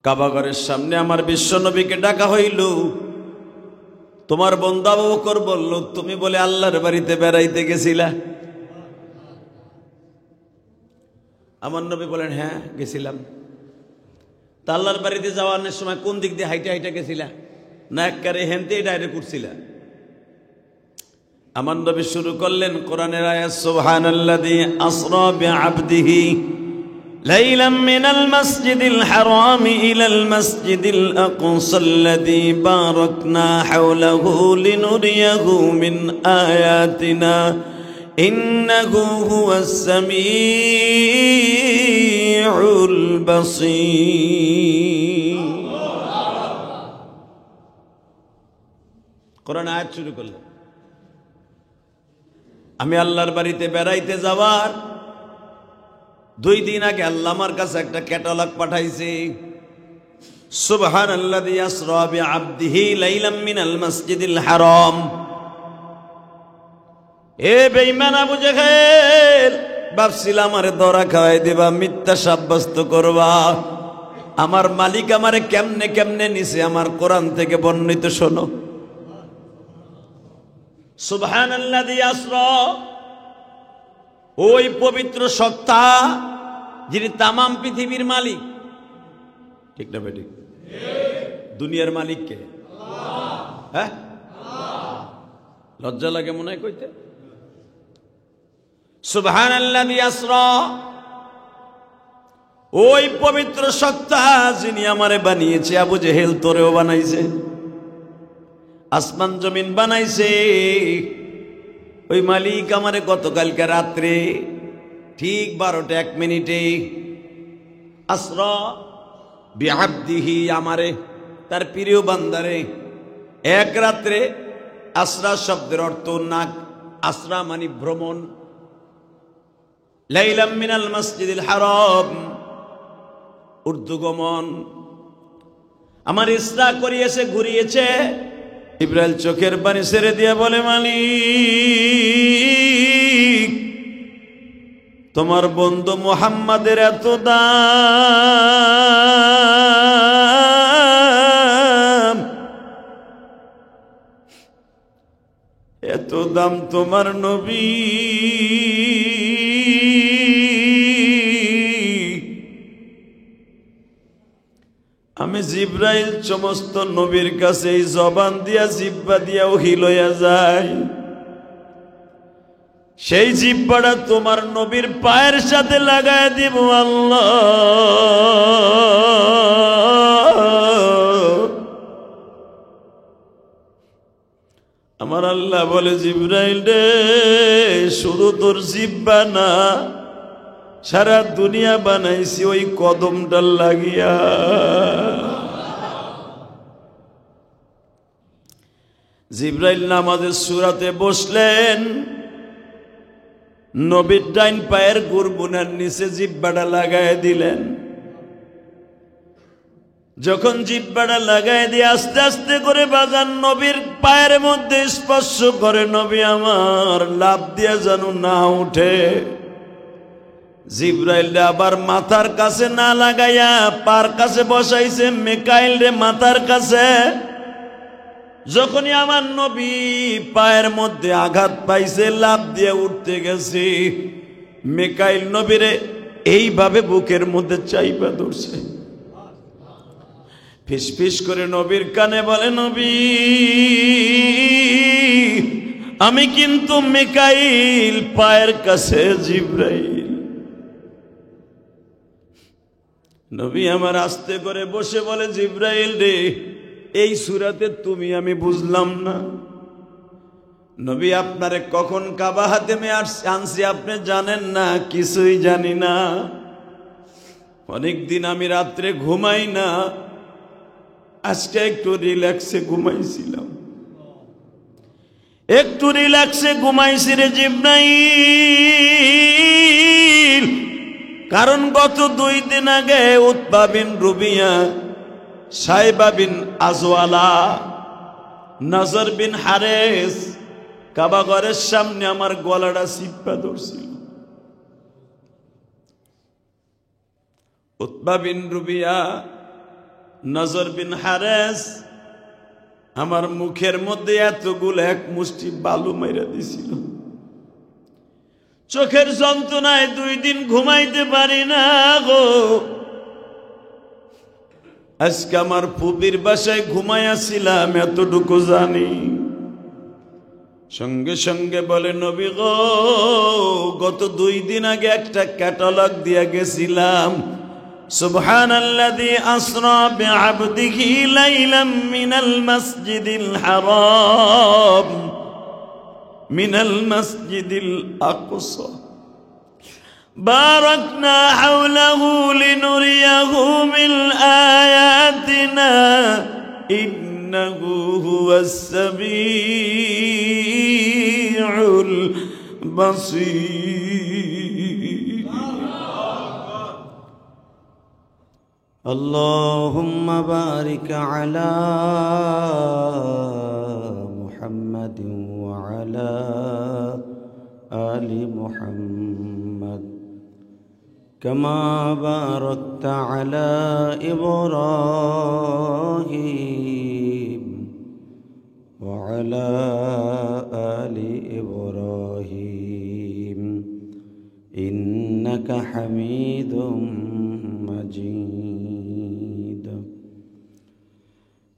কাবাঘরের সামনে আমার বিশ্বনবীকে ডাকা হইল। তোমার বন্ধু আবু বকর বলল, তুমি বলে আল্লাহর বাড়িতে বেড়াইতে গেছিলা? আমার নবী বলেন, হ্যাঁ গেছিলাম। তা আল্লাহর বাড়িতে যাওয়ার সময় কোন দিক দিয়ে হাইটে হাইটে গেছিলা, না একবারে হেনতে ডাইরেক্ট উঠছিলা? আমার নবী শুরু করলেন কোরআনের আয়াত, সুবহানাল্লাযী আসরা বিআবদিহি লাইলাম মিনাল মাসজিদিল হারামি ইলাল মাসজিদিল আকসাল্লাযী বারাকনা হাওলাহু লিনুরিয়াহু মিন আয়াতিনা ইন্নাহু হুয়াস সামিউল বাসীর। কোরআন আয়াত শুরু করলেন। আমি আল্লাহর বাড়িতে বেড়াইতে যাওয়ার 2 দিন আগে আল্লাহ আমার কাছে একটা ক্যাটালগ পাঠাইছে, সুবহানাল্লাযী আসরা বিআবদিহি লাইলাম মিনাল মাসজিদিল হারাম। এ বেঈমান আবু জাহেল, ভাবছিলাম আমারে ধরা খাওয়াই দিবা, মিথ্যা সাব্যস্ত করবা। আমার মালিক আমারে কেমনে কেমনে নিছে আমার কোরআন থেকে বর্ণিত শোনো। সুবহানাল্লাযী আসরা, ওই পবিত্র সত্তা যিনি তামাম পৃথিবীর মালিক। ঠিক না বেঠিক? দুনিয়ার মালিক কে? হ্যাঁ, লজ্জা লাগে মনে হয় কইতে। সুবহানাল্লাযী আসরা, ওই পবিত্র সত্তা যিনি আমারে বানিয়েছে, আবু জেহেল তোরেও বানাইছে, আসমান জমিন বানাইছে, ওই মালিক আমারে গতকালকে রাত্রে ঠিক 12টা 1 মিনিটে আসরা বিআবদিহি, আমারে তার প্রিয় বান্দারে এক রাত্রে। আসরা শব্দের অর্থ নাক, আসরা মানে ভ্রমণ। লাইলাম মিনাল মাসজিদিল হারাম, ঊর্ধ্বগমন। আমার ইসরা করিয়েছে, ঘুরিয়েছে। ইব্রাহিম চোখের পানি ছেড়ে দিয়ে বলে, মালিক তোমার বন্ধু মুহাম্মাদের এত দাম, এত দাম তোমার নবী, আমি জিব্রাইল সমস্ত নবীর কাছে এই জবান দিয়া জিব্বা দিয়া ওহী লইয়া যায়, সেই জিব্বাটা তোমার নবীর পায়ের সাথে লাগায় দিব আল্লাহ। আমার আল্লাহ বলে, জিব্রাইল রে, শুধু তোর জিব্বা না, সারা দুনিয়া বানাইছি ওই কদমটা লাগিয়া। জিব্রাইল নামাজের সূরাতে বসলেন, নবীর ডাইন পায়ের গুরবুনার নিচে জিব্বাটা লাগায় দিলেন। যখন জিব্বাটা লাগায় দিয়ে আস্তে আস্তে করে বাজান নবীর পায়ের মধ্যে স্পর্শ করে, নবী আমার লাফ দিয়ে যেন না উঠে। জিব্রাইল রে আবার মাথার কাছে না লাগাইয়া পার কাছে বসাইছে, মিকাইল রে মাথার কাছে। যখনই আমার নবী পায়ের মধ্যে আঘাত পাইছে, লাফ দিয়ে উঠতে গেছে, মিকাইল নবীরে এইভাবে বুকের মধ্যে চাইপা ধরছে। ফিস ফিস করে নবীর কানে বলে, নবী আমি কিন্তু মিকাইল, পায়ের কাছে জিব্রাইল। নবী আমার আস্তে করে বসে বলে, জিব্রাইল রে, এই সূরাতে তুমি আমি বুঝলাম না, নবী আপনারে কখন কাবা হাতেমে আনছি আপনি জানেন না? কিছুই জানি না। অনেকদিন আমি রাত্রে ঘুমাই না, আজকে একটু রিল্যাক্সে ঘুমাইছিলাম, একটু রিল্যাক্সে ঘুমাইছি রে জিব্রাইল। কারণ গত 2 দিন আগে উতবা বিন রুবিয়া, সাইবা বিন আজওয়ালা, নজর বিন হারেস কাবা ঘরের সামনে আমার গলাটা চিপা ধরছিল। উতবা বিন রুবিয়া নজর বিন হারেস আমার মুখের মধ্যে এতগুলো এক মুষ্টি বালু মাইরা দিছিল। চোখের যন্ত্রণায় 2 দিন ঘুমাইতে পারি না গো। আজকে আমার ফুপির বাসায় ঘুমাইয়াছিলাম, এতটুকু জানি। সঙ্গে সঙ্গে বলে, নবী গো, গত 2 দিন আগে একটা ক্যাটালগ দিয়া গেছিলাম, সুবহানাল্লাযী আসরা বিআবদিহি লাইলাম মিনাল মাসজিদিল হারাম মিনাল মাসজিদিল আকসা বারাকনা হাওলাহু লিনুরিয়াহু মিন আয়াতিনা ইন্নাহু হুয়াস সামিউল বাসীর। اللهم بارك على محمد وعلى آل محمد كما باركت على إبراهيم وعلى آل إبراهيم إنك حميد مجيد.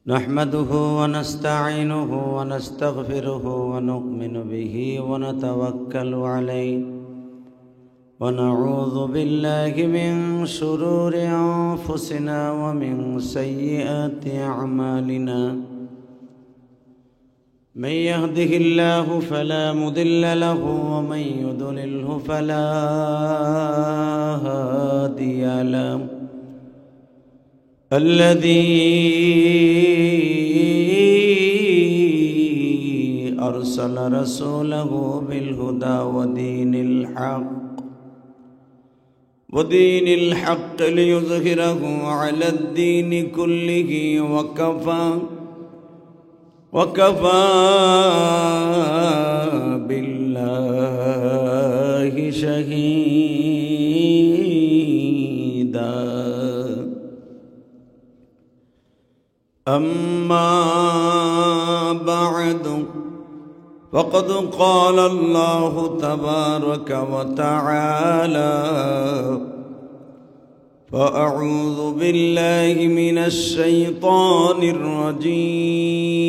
نحمده ونستعينه ونستغفره ونؤمن به ونتوكل عليه ونعوذ بالله من شرور أنفسنا ومن سيئات أعمالنا. من يهده الله فلا مضل له ومن يضلله فلا هادي له. الذي أرسل رسوله بالهدى ودين الحق ليظهره على الدين كله وكفى بالله شهيدا. أما بعد فقد قال الله تبارك وتعالى: فأعوذ بالله من الشيطان الرجيم.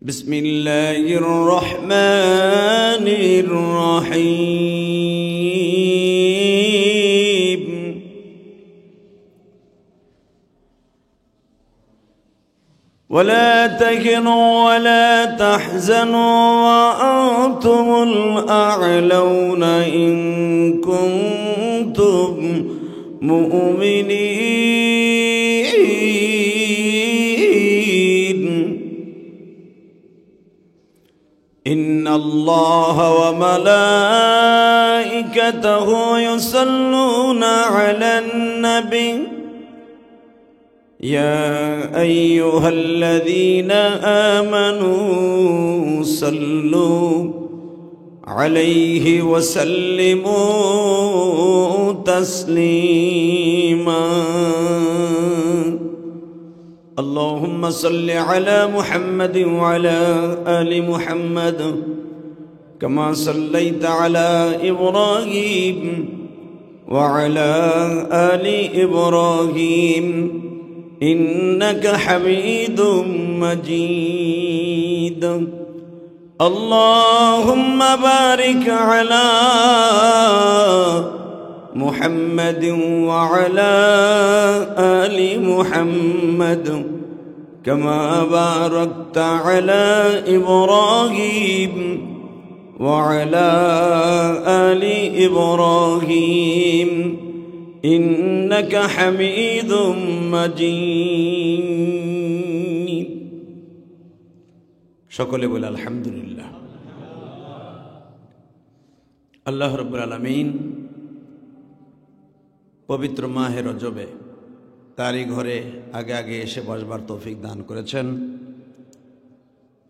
بسم الله الرحمن الرحيم. ولا تهنوا ولا تحزنوا وأنتم الأعلون إن كنتم مؤمنين. إن الله وملائكته يصلون على النبي يا أيها الذين آمنوا صلوا عليه وسلموا تسليما. اللهم صل على محمد وعلى آل محمد كما صليت على إبراهيم وعلى آل إبراهيم إنك حميد مجيد. اللهم بارك على محمد وعلى آل محمد كما باركت على إبراهيم وعلى آل إبراهيم إنك حميد مجيد. সকলে বলে আলহামদুলিল্লাহ। আল্লাহ রাব্বুল আলামিন পবিত্র মাহে রজবে তারই ঘরে আগে আগে এসে বসবার তৌফিক দান করেছেন।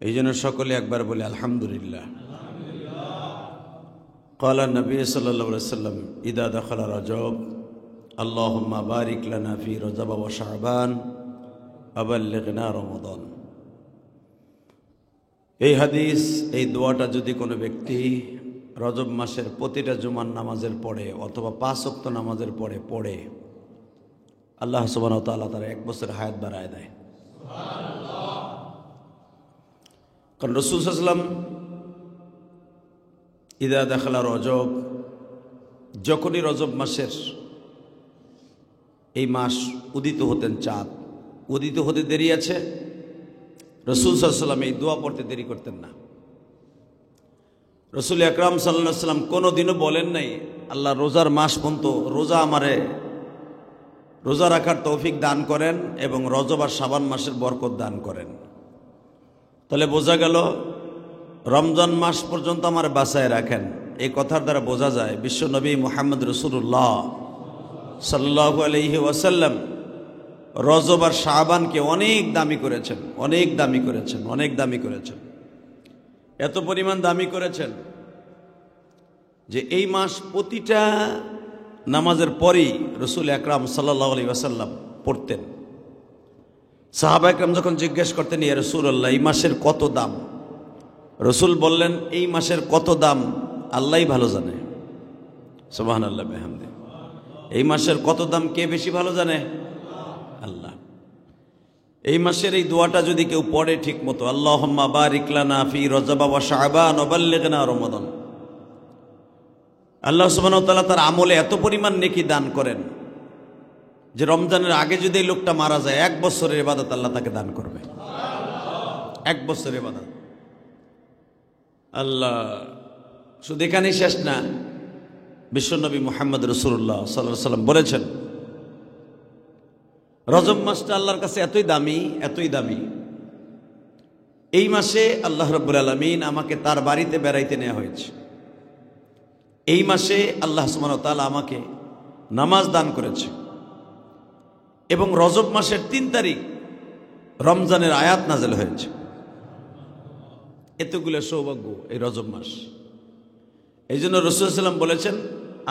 এই জন্য সকলে একবার বলে আলহামদুলিল্লাহ। قال النبي صلى الله عليه وسلم إذا دخل رجب আল্লাহুম্মা বারিক লানা ফি রজব ওয়া শাবান ওয়া বাল্লিগনা রমাদান। এই হাদিস, এই দোয়াটা যদি কোনো ব্যক্তি রজব মাসের প্রতিটা জুমার নামাজের পড়ে অথবা 5 ওয়াক্ত নামাজের পড়ে আল্লাহ সুবহানাহু ওয়া তাআলা তার 1 বছর হায়াত বাড়ায় দেয়। কারণ রাসূল সাল্লাল্লাহু আলাইহি ওয়াসাল্লাম ইদা দাখালা রজব, যখনই রজব মাসের এই মাস উদিত হতেন, চাঁদ উদিত হতে দেরি আছে, রাসূল সাল্লাল্লাহু আলাইহি ওয়াসাল্লাম এই দোয়া পড়তে দেরি করতেন না। রাসূল আকরাম সাল্লাল্লাহু আলাইহি ওয়াসাল্লাম কোনোদিনও বলেন নাই আল্লাহ রোজার মাস পর্যন্ত রোজা রাখার তৌফিক দান করেন এবং রজব আর শাবান মাসের বরকত দান করেন। তাহলে বোঝা গেল রমজান মাস পর্যন্ত আমার বাঁচায় রাখেন। এই কথার দ্বারা বোঝা যায় বিশ্বনবী মুহাম্মদ রাসূলুল্লাহ সাল্লাল্লাহু আলাইহি ওয়াসাল্লাম রজব আর শাবানকে অনেক দামি করেছেন, অনেক দামি করেছেন, অনেক দামি করেছেন। এত পরিমাণ দামি করেছেন যে এই মাস প্রতিটা নামাজের পরেই রাসূল আকরাম সাল্লাল্লাহু আলাইহি ওয়াসাল্লাম পড়তেন। সাহাবা একরাম যখন জিজ্ঞেস করতেন, ইয়া রাসূলুল্লাহ, এই মাসের কত দাম? রাসূল বললেন, এই মাসের কত দাম আল্লাহই ভালো জানে। সুবহানাল্লাহ বিহামদি। এই মাসের কত দাম কে বেশি ভালো জানে? আল্লাহ। এই মাসের এই দোয়াটা যদি কেউ পড়ে ঠিক মতো, আল্লাহুম্মা বারিক লানা ফি রজব ওয়া শাবান ওয়া বাল্লিগনা রমাদান, আল্লাহ সুবহানাহু ওয়া তাআলা তার আমলে এত পরিমাণ নেকি দান করেন যে রমজানের আগে যদি এই লোকটা মারা যায় 1 বছরের ইবাদত আল্লাহ তাকে দান করবে। 1 বছরের ইবাদত আল্লাহ। শুধু এখানেই শেষ না, বিশ্বনবী মুহাম্মদ রাসূলুল্লাহ সাল্লাল্লাহু আলাইহি ওয়াসাল্লাম বলেছেন রজব মাসটা আল্লাহর কাছে এতই দামি, এতই দামি, এই মাসে আল্লাহ রাব্বুল আলামিন আমাকে তার বাড়িতে বেড়াইতে নেওয়া হয়েছে। এই মাসে আল্লাহ সুবহানাহু ওয়া তাআলা আমাকে নামাজ দান করেছে এবং রজব মাসের 3 তারিখ রমজানের আয়াত নাযিল হয়েছে। এতগুলো সৌভাগ্য এই রজব মাস। এই জন্য রাসূল সাল্লাল্লাহু আলাইহি ওয়াসাল্লাম বলেছেন,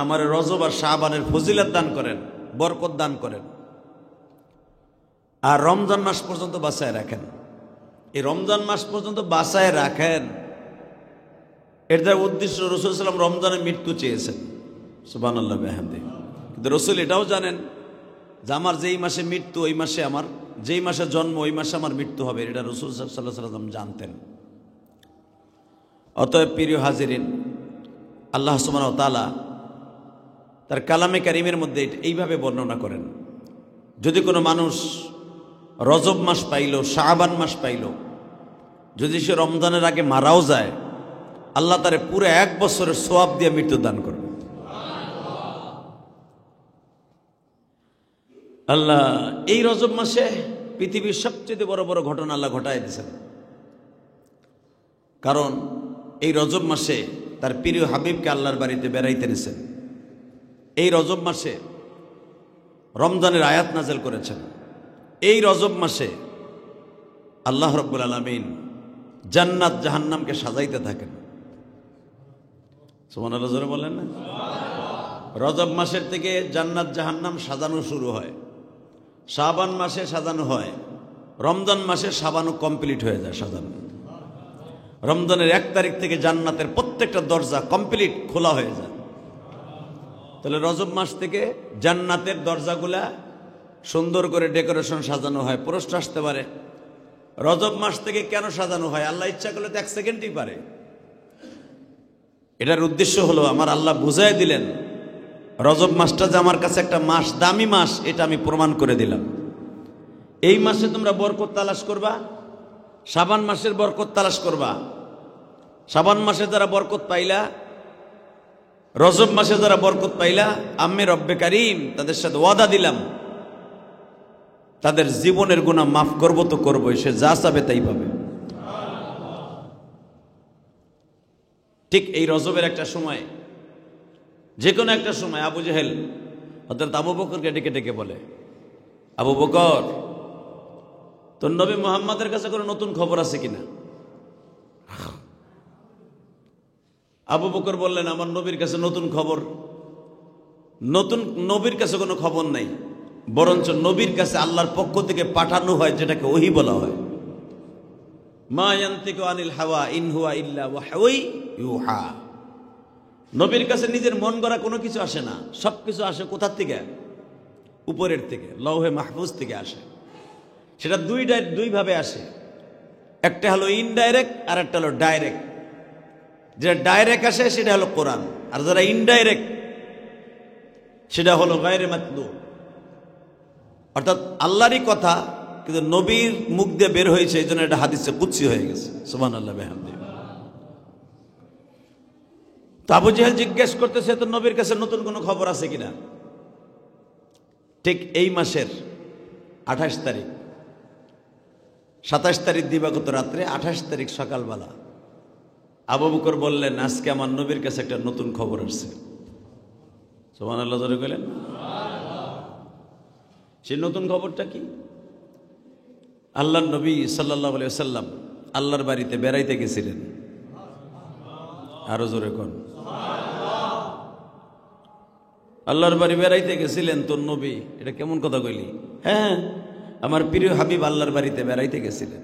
আমার রজব আর শাবানের ফজিলত দান করেন, বরকত দান করেন, আর রমজান মাস পর্যন্ত বাঁচায় রাখেন। এই রমজান মাস পর্যন্ত বাঁচায় রাখেন, এর দ্বারা উদ্দেশ্য রাসূল সাল্লাল্লাহু আলাইহি ওয়াসাল্লাম রমজানে মৃত্যু চেয়েছেন। সুবহানাল্লাহ বিহামদি। কিন্তু রাসূল এটাও জানেন যে আমার যেই মাসে মৃত্যু, ওই মাসে আমার যেই মাসে জন্ম, ওই মাসে আমার মৃত্যু হবে, এটা রাসূল সাল্লাল্লাহু আলাইহি ওয়াসাল্লাম জানতেন। অতএব প্রিয় হাজিরিন, আল্লাহ সুবহানাহু ওয়া তাআলা তার কালামে কারিমের মধ্যে এইভাবে বর্ণনা করেন, যদি কোনো মানুষ রজব মাস পাইল, শাবান মাস পাইল, যদি সে রমজানের আগে মারাও যায়, আল্লাহ তারে পুরো 1 বছরের সওয়াব দিয়ে মৃত্যু দান করবে। আল্লাহ এই রজব মাসে পৃথিবীর সবচেয়ে বড় বড় ঘটনা আল্লাহ ঘটায় দিয়েছেন। কারণ এই রজব মাসে তার প্রিয় হাবিবকে আল্লাহর বাড়িতে বেড়াইতে নিয়েছেন। এই রজব মাসে রমজানের আয়াত নাযিল করেছেন। এই রজব মাসে আল্লাহ রাব্বুল আলামিন জান্নাত জাহান্নামকে সাজাইতে থাকেন। সুবহানাল্লাহ জোরে বলেন না? রজব মাসের থেকে জান্নাত জাহান্নাম সাজানো শুরু হয়, শাবান মাসে সাজানো হয়, রমজান মাসে সাজানো কমপ্লিট হয়ে যায়, সাজানো। রমজানের 1 তারিখ থেকে জান্নাতের প্রত্যেকটা দরজা কমপ্লিট খোলা হয়ে যায়। তাহলে রজব মাস থেকে জান্নাতের দরজাগুলা সুন্দর করে ডেকোরেশন সাজানো হয়। প্রশ্ন আসতে পারে, রজব মাস থেকে কেন সাজানো হয়? আল্লাহ ইচ্ছা করলে তো 1 সেকেন্ডই পারে। এটার উদ্দেশ্য হলো, আমার আল্লাহ বুঝাই দিলেন রজব মাসটা যে আমার কাছে একটা মাস, দামি মাস, এটা আমি প্রমাণ করে দিলাম। এই মাসে তোমরা বরকত তালাশ করবা, শাবান মাসের বরকত তালাশ করবা। শাবান মাসে যারা বরকত পাইলা, রজব মাসে যারা বরকত পাইলা, আমি রব্বে কারীম তাদের সাথে ওয়াদা দিলাম তাদের জীবনের গুনাহ মাফ করব তো করবই, সে যা চাবে তাই পাবে। ঠিক এই রজবের একটা সময়, যে কোনো একটা সময় আবু জেহেল হযরত আবু বকরকে ডেকে ডেকে বলে, আবু বকর, তোর নবী মুহাম্মাদের কাছে কোনো নতুন খবর আছে কিনা? আবু বকর বললেন, আমার নবীর কাছে নতুন খবর নতুন নবীর কাছে কোনো খবর নাই, বরঞ্চ নবীর কাছে আল্লাহর পক্ষ থেকে পাঠানো হয় যেটাকে ওহী বলা হয়। মা ইয়ান্তিকু আনিল হাওয়া ইন হুয়া ইল্লা ওয়াহয়ুন ইউহা। নবীর কাছে নিজের মন গড়া কোনো কিছু আসে না, সব কিছু আসে কোথার থেকে? উপরের থেকে, লৌহে মাহফুজ থেকে আসে। সেটা দুই ভাবে আসে, একটা হলো ইনডাইরেক্ট আর একটা হলো ডাইরেক্ট। যেটা ডাইরেক্ট আসে সেটা হলো কোরআন, আর যারা ইনডাইরেক্ট সেটা হলো গায়রে মাতলু, অর্থাৎ আল্লাহরই কথা কিন্তু নবীর মুখ দিয়ে বের হয়েছে, এই জন্য এটা হাদিসে কুদসি হয়ে গেছে। সুবহানাল্লাহ বিহামদিহি। তো আবু জেহেল জিজ্ঞেস করতেছে তো নবীর কাছে নতুন কোনো খবর আছে কিনা। ঠিক এই মাসের 28 তারিখ, 27 তারিখ দিবাগত রাত্রে, 28 তারিখ সকালবেলা আবু বকর বললেন, আজকে আমার নবীর কাছে একটা নতুন খবর আসছে। সুবহানাল্লাহ জোরে কইলেন। সেই নতুন খবরটা কি? আল্লাহর নবী সাল্লাল্লাহু আলাইহি ওয়াসাল্লাম আল্লাহর বাড়িতে বেড়াইতে গেছিলেন। আরো জোরে কোন আল্লাহর বাড়ি বেড়াইতে গেছিলেন তোর নবী। এটা কেমন কথা কইলি? হ্যাঁ, আমার প্রিয় হাবিব আল্লাহর বাড়িতে বেড়াইতে গেছিলেন।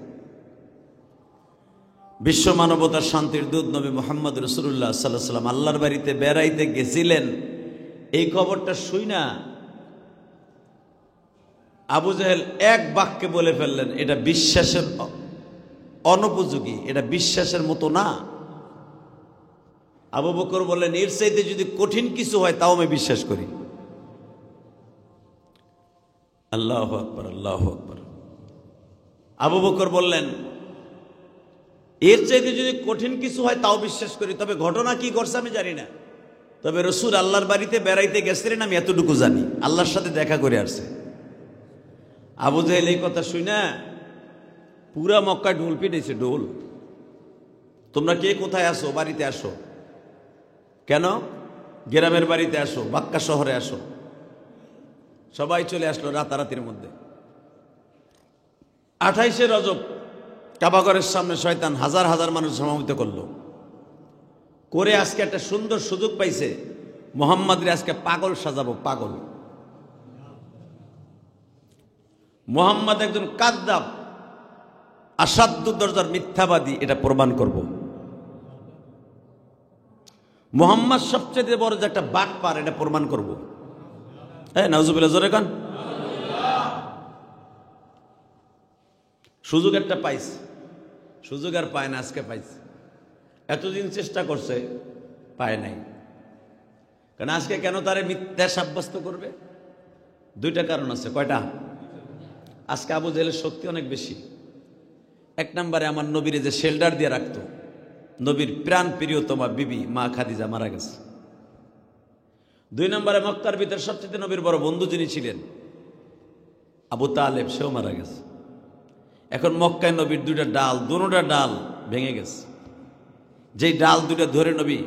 বিশ্ব মানবতার শান্তির দূত নবী মুহাম্মদ রাসূলুল্লাহ সাল্লাল্লাহু আলাইহি ওয়াসাল্লাম আল্লাহর বাড়িতে বেড়াইতে গেছিলেন। এই খবরটা শুইনা আবু জেহেল এক বাক্যে বলে ফেললেন, এটা বিশ্বাসের অনুপযোগী, এটা বিশ্বাসের মতো না। আবু বকর বললেন, এর চাইতে যদি কঠিন কিছু হয় তাও আমি বিশ্বাস করি। আল্লাহু আকবার, আল্লাহু আকবার। আবু বকর বললেন, এর চাইতে যদি কঠিন কিছু হয় তাও বিশ্বাস করি, তবে ঘটনা কি ঘটছে আমি জানি না, তবে রসুল আল্লাহর বাড়িতে বেড়াইতে গেছিলেন আমি এতটুকু জানি, আল্লাহর সাথে দেখা করে আসছে। আবু জেহেল এই কথা শুই না পুরা মক্কায় ঢোল পিটেছে, ঢোল। তোমরা কে কোথায় আসো? বাড়িতে আসো। কেন? গ্রামের বাড়িতে আসো, বাক্কা শহরে আসো। সবাই চলে আসলো রাতারাতির মধ্যে। 28শে রজব কাবাঘরের সামনে শয়তান হাজার হাজার মানুষ সমাবেত করলো, করে আজকে একটা সুন্দর সুযোগ পাইছে, মুহাম্মদরে আজকে পাগল সাজাবো, পাগল। মুহাম্মদ একজন কাযযাব, আসাধ্য দরজার মিথ্যাবাদী, এটা প্রমাণ করব। মুহাম্মদ সবচেয়ে বড় যে একটা বাটপার, এটা প্রমাণ করব। হ্যাঁ, নাউজুবিল্লাহ জোরে কান। সুযোগ একটা পাইছে, সুযোগ আর পায় না, আজকে পাইছে। এতদিন চেষ্টা করছে, পায় নাই। কারণ আজকে কেন তারে মিথ্যা সাব্যস্ত করবে? দুইটা কারণ আছে। কয়টা? আজকে আবু জেহেলের শক্তি অনেক বেশি। এক নম্বরে আমার নবীরে যে শেল্টার দিয়ে রাখতো, নবীর প্রাণ প্রিয়তমা বিবি মা খাদিজা মারা গেছে। 2 নম্বরে মক্কার ভিতরে সবচেয়ে নবীর বড় বন্ধু যিনি ছিলেন আবু তালেব, সেও মারা গেছে। এখন মক্কায় নবীর 2টা ডাল, দুটোটা ডাল ভেঙে গেছে। যেই ডাল 2টা ধরে নবী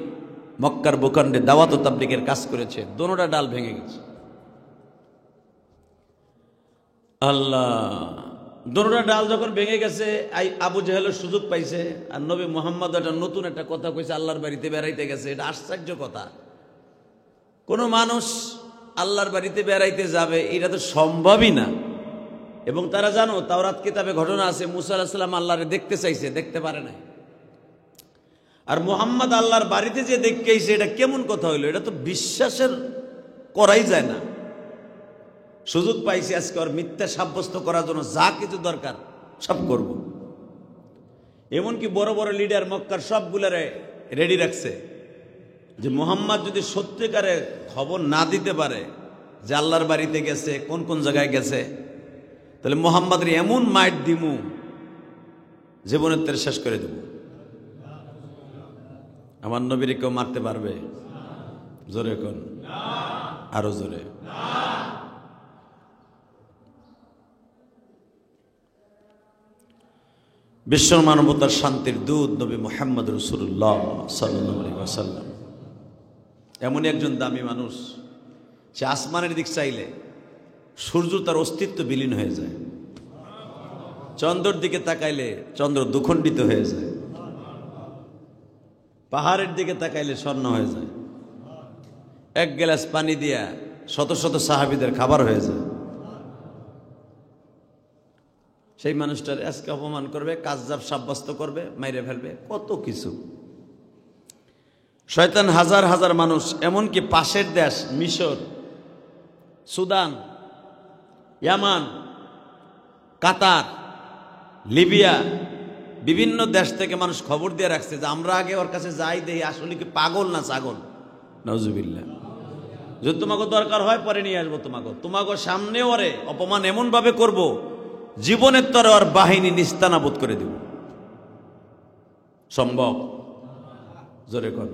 মক্কার ভূখণ্ডে দাওয়াত ও তাবলীগের কাজ করেছে, দুটোটা ডাল ভেঙে গেছে। আল্লাহ, দুটোটা ডাল যখন ভেঙে গেছে, আবু জেহেলের সুযোগ পাইছে, আর নবী মুহাম্মদ একটা নতুন একটা কথা কইছে, আল্লাহর বাড়িতে বেড়াইতে গেছে। এটা আশ্চর্য কথা। কোনো মানুষ আল্লাহর বাড়িতে বেড়াইতে যাবে এটা তো সম্ভবই না। এবং তারা জানো, তাওরাত কিতাবে ঘটনা আছে, মুসা আলাইহিস সালাম আল্লাহরে দেখতে চাইছে, দেখতে পারে নাই। আর মুহাম্মদ আল্লাহর বাড়িতে যে দেখতে আইছে, এটা কেমন কথা হইলো? এটা তো বিশ্বাসের করাই যায় না। সুযোগ পাইছি আজকে ওর মিথ্যা সাব্যস্ত করার জন্য যা কিছু দরকার সব করব। এমনকি বড় বড় লিডার মক্কার সবগুলারে রেডি রাখছে যে মুহাম্মদ যদি সত্যিকারে খবর না দিতে পারে যে আল্লাহর বাড়িতে গেছে, কোন কোন জায়গায় গেছে, তাহলে মুহাম্মদের এমন মাইট দিমু, জীবনের তেরে শেষ করে দেব। আমার নবীরে কেউ মারতে পারবে? জোরে কোন, আরো জোরে। বিশ্ব মানবতার শান্তির দূত নবী মুহাম্মদ রাসূলুল্লাহ সাল্লাল্লাহু আলাইহি ওয়াসাল্লাম এমনই একজন দামি মানুষ, সে আসমানের দিক চাইলে সূর্য তার অস্তিত্ব বিলীন হয়ে যায়, চন্দ্রের দিকে তাকাইলে চন্দ্র দুখণ্ডিত হয়ে যায়, পাহাড়ের দিকে তাকাইলে স্বর্ণ হয়ে যায়। এক গ্লাস পানি দিয়া শত শত সাহাবীদের খাবার হয়ে যায়। সেই মানুষটার আজকে অপমান করবে, কাযযাব সাব্যস্ত করবে, মাইরে ফেলবে, কত কিছু। শয়তান হাজার হাজার মানুষ, এমনকি পাশের দেশ মিশর, সুদান, ইয়ামান, কাতার, লিবিয়া, বিভিন্ন দেশ থেকে মানুষ খবর দিয়ে রাখছে যে আমরা আগে ওর কাছে যাই, দেখি আসলে কি পাগল না ছাগল। নাউজুবিল্লাহ। যদি তোমাকে দরকার হয় পরে নিয়ে আসবো, তোমাকে সামনে ওরে অপমান এমন ভাবে করব, জীবনের তরে ওর বাহিনী নিস্তানাবুদ করে দিব। সম্ভব? জোরে কর।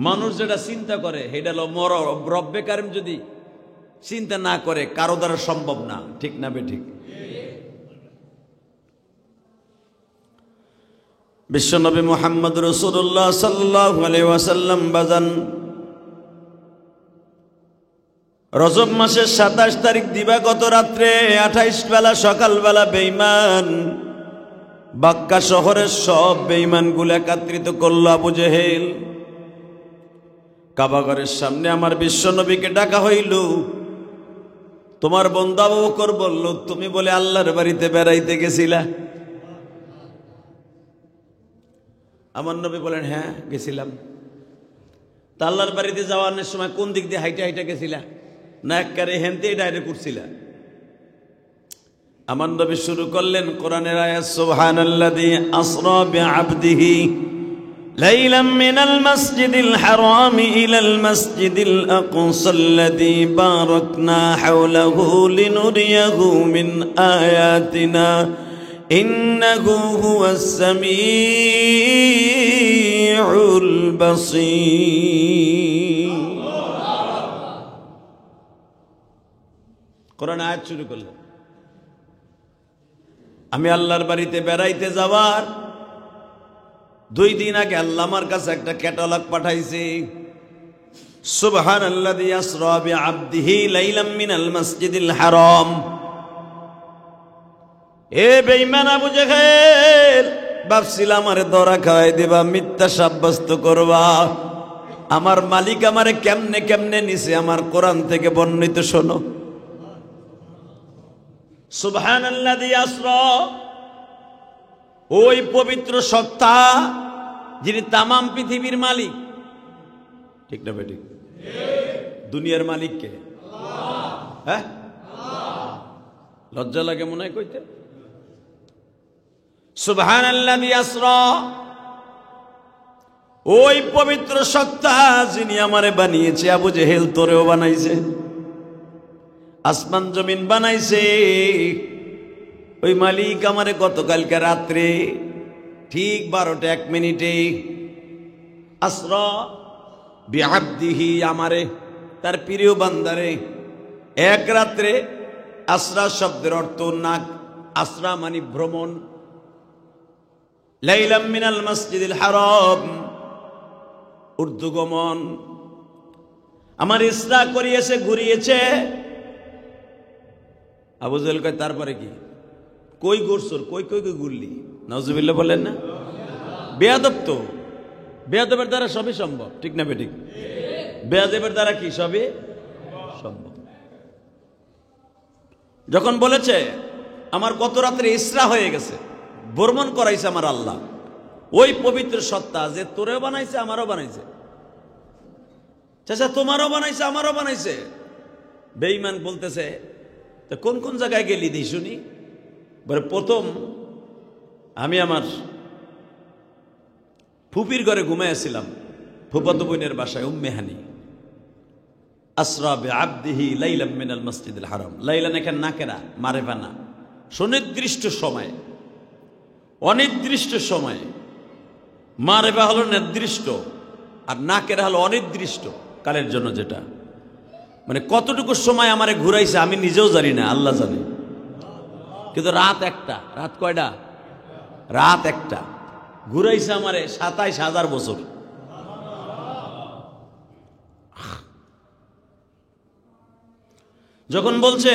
মানুষ যেটা চিন্তা করে সেটা হলো রব্বে কারিম যদি চিন্তা না করে কারো দ্বারা সম্ভব না। ঠিক না বেঠিক? বিশ্বনবী মুহাম্মদ রাসূলুল্লাহ সাল্লাল্লাহু আলাইহি ওয়াসাল্লাম বাজান রজব মাসের 27 তারিখ দিবাগত রাত্রে 28 বেলা সকালবেলা বেঈমান বাক্কা শহরের সব বেঈমানগুলো একত্রিত করল আবু জেহেল। কাবাঘরের সামনে আমার বিশ্বনবীকে ডাকা হইল। তোমার বন্ধু আবু বকর বলল, তুমি বলে আল্লাহর বাড়িতে বেড়াইতে গেছিলা? আমার নবী বলেন, হ্যাঁ গেছিলাম। তা আল্লাহর বাড়িতে যাওয়ার সময় কোন দিক দিয়ে হাইটা হাইটা গেছিলা, না একবারে হেনতেই ডাইরেক্ট করছিলা? আমার নবী শুরু করলেন কোরআনের আয়াত, সুবহানাল্লাযী আসরা বিআবদিহি লাইলাম মিনাল মাসজিদিল হারামি ইলাল মাসজিদিল আকসাল্লাযী বারাকনা হাওলাহু লিনুরিয়াহু মিন আয়াতিনা ইন্নাহু হুয়াস সামিউল বাসীর। কোরআন আয়াত শুরু করলেন। আমি আল্লাহর বাড়িতে বেড়াইতে যাওয়ার 2 দিন আগে আল্লাহ আমার কাছে একটা ক্যাটালগ পাঠাইছে। সুবহানাল্লাযী আসরা বিআবদিহি লাইলাম মিনাল মাসজিদিল হারাম। এ বেঈমান আবু জেহেল, ভাবছিলাম আমারে ধরা খাওয়াই দিবা, মিথ্যা সাব্যস্ত করবা। আমার মালিক আমারে কেমনে কেমনে নিছে আমার কোরআন থেকে বর্ণিত শোনো। সুবহানাল্লাযী আসরা, ওই পবিত্র সত্তা যিনি তামাম পৃথিবীর মালিক। ঠিক না বেঠিক? দুনিয়ার মালিক কে? হ্যাঁ, লজ্জা লাগে মনে হয় কইতে। সুবহানাল্লাযী আসরা, ওই পবিত্র সত্তা যিনি আমারে বানিয়েছে, আবু জেহেল তোরেও বানাইছে, আসমান জমিন বানাইছে, ওই মালিক আমারে গতকালকে রাত্রে ঠিক 12টা 1 মিনিটে আসরা বিআবদিহি, আমারে তার প্রিয় বান্দারে এক রাত্রে। আসরা শব্দের অর্থ নাক, আসরা মানে ভ্রমণ। লাইলাম মিনাল মাসজিদিল হারাম, ঊর্ধ্বগমন। আমার ইসরা করিয়েছে, ঘুরিয়েছে। আবু জেহেল কয়, তারপরে কি? কই ঘুরছর, কই কই কই ঘুরলি? নাউজুবিল্লাহ বলেন না? বেয়াদব তো, বেয়াদবের দ্বারা সবই সম্ভব। ঠিক না বেঠিক? বেয়াদবের দ্বারা কি সবই সম্ভব। যখন বলেছে আমার গত রাত্রে ইসরা হয়ে গেছে, ভ্রমণ করাইছে আমার আল্লাহ, ওই পবিত্র সত্তা যে তোরেও বানাইছে আমারও বানাইছে, চাচা তোমারও বানাইছে আমারও বানাইছে। বেঈমান বলতেছে, তো কোন কোন জায়গায় গেলি দি শুনি? বলে, প্রথম আমি আমার ফুপির ঘরে ঘুমাইছিলাম, ফুফাতো বোনের বাসায়, উম্মে হানি। আসরা বিআবদিহি লাইলাম মিনাল মাসজিদিল হারাম। লাইলান এখানে নাকেরা, মারেফা না, সুনির্দিষ্ট সময়, অনির্দিষ্ট সময়। মারেফা হলো নির্দিষ্ট, আর নাকেরা হলো অনির্দিষ্ট কালের জন্য, যেটা মানে কতটুকু সময় আমারে ঘুরাইছে আমি নিজেও জানি না, আল্লাহ জানে। কিন্তু রাত একটা, রাত কয়টা? রাত একটা ঘুরাইছে আমারে 27,000 বছর। যখন বলছে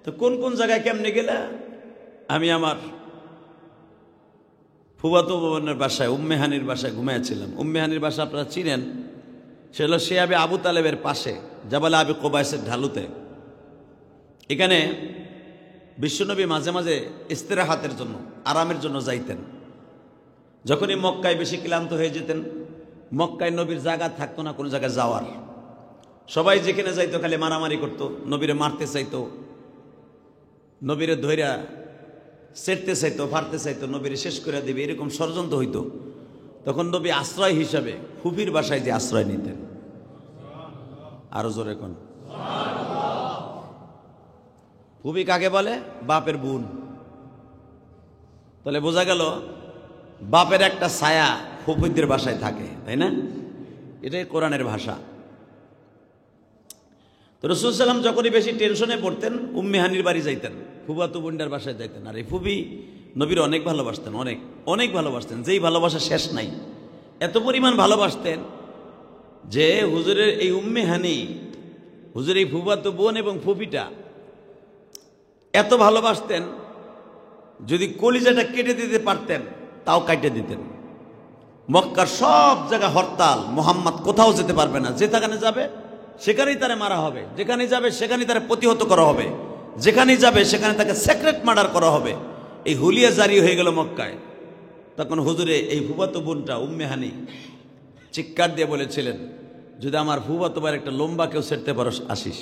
তো কোন কোন জায়গায় কেমনে গেলা, আমি আমার ফুফাতো বোনের বাসায়, উম্মে হানির বাসায় ঘুমাইছিলাম। উম্মে হানির বাসা আপনারা চিনেন, সে হলো শিয়াবে আবু তালেবের পাশে জাবাল আবি কোবাইসের ঢালুতে। এখানে বিশ্বনবী মাঝে মাঝে ইস্তেরাহাতের জন্য, আরামের জন্য যাইতেন। যখনই মক্কায় বেশি ক্লান্ত হয়ে যেতেন, মক্কায় নবীর জায়গা থাকতো না কোনো জায়গায় যাওয়ার। সবাই যেখানে যাইতো খালি মারামারি করতো, নবীরে মারতে চাইতো, নবীরে ধৈরা সেরতে চাইতো, ফারতে চাইতো, নবীরে শেষ করে দেবে, এরকম ষড়যন্ত্র হইতো। তখন নবী আশ্রয় হিসাবে ফুফির বাসায় যে আশ্রয় নিতেন। আরো জোরে কোন ফুফি কাকে বলে? বাপের বোন। তাহলে বোঝা গেল বাপের একটা ছায়া ফুফিদের বাসায় থাকে, তাই না? এটাই কোরআনের ভাষা। তো রাসূল সাল্লাল্লাহু আলাইহি ওয়াসাল্লাম যখনই বেশি টেনশনে পড়তেন উম্মে হানির বাড়ি যাইতেন, ফুফাতো বোনটার বাসায় যাইতেন। আর এই ফুফি নবীর অনেক ভালোবাসতেন, অনেক অনেক ভালোবাসতেন, যেই ভালোবাসা শেষ নাই। এত পরিমাণ ভালোবাসতেন যে হুজুরের এই উম্মে হানি, হুজুর এই ফুফাতো বোন এবং ফুফিটা এত ভালোবাসতেন, যদি কলিজাটা কেটে দিতে পারতেন তাও কাটে দিতেন। মক্কার সব জায়গা হরতাল, মোহাম্মদ কোথাও যেতে পারবে না, যেখানে যাবে সেখানেই তারে মারা হবে, যেখানে যাবে সেখানেই তারে প্রতিহত করা হবে, যেখানে যাবে সেখানে তাকে সিক্রেট মার্ডার করা হবে। এই হুলিয়া জারি হয়ে গেল মক্কায়। তখন হুজুরে এই ফুফাতো বোনটা উম্মে হানি চিৎকার দিয়ে বলেছিলেন, যদি আমার ফুফাতো ভাইয়ের একটা লম্বা কেউ সেরতে পারো আসিস।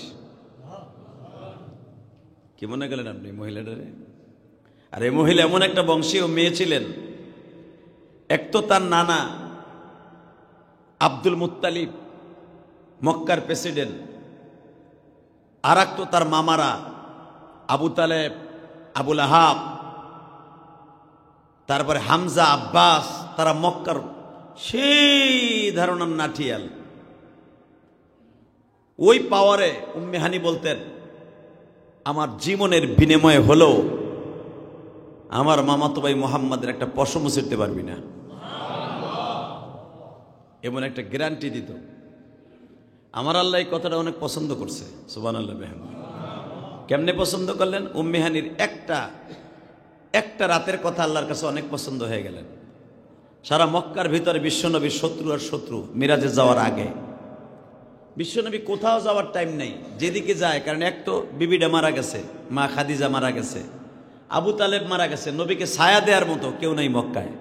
কি মনে গেলেন আপনি মহিলাটারে? আর এই মহিলা এমন একটা বংশীয় মেয়ে ছিলেন, এক তো তার নানা আব্দুল মুত্তালিব মক্কার প্রেসিডেন্ট, আর এক তো তার মামারা আবু তালেব, আবুল আহাব, তারপরে হামজা, আব্বাস, তারা মক্কার সেই ধারণার নাঠিয়াল। ওই পাওয়ারে উম্মে হানি বলতেন, আমার জীবনের বিনিময়ে হলেও আমার মামাতো ভাই মুহাম্মাদের একটা পশম ছিঁড়তে পারবি না, এমন একটা গ্যারান্টি দিত। আমার আল্লাহ এই কথাটা অনেক পছন্দ করছে, সুবহানাল্লাহ। কেমনে পছন্দ করলেন? উম্মে হানির একটা রাতের কথা আল্লাহর কাছে অনেক পছন্দ হয়ে গেলেন। সারা মক্কার ভিতরে বিশ্বনবীর শত্রু আর শত্রু। মিরাজে যাওয়ার আগে বিশ্বনবী কোথাও যাওয়ার টাইম নেই, যেদিকে যায়, কারণ এক তো বিবিটা মারা গেছে, মা খাদিজা মারা গেছে, আবু তালেব মারা গেছে, নবীকে ছায়া দেওয়ার মতো কেউ নেই মক্কায়।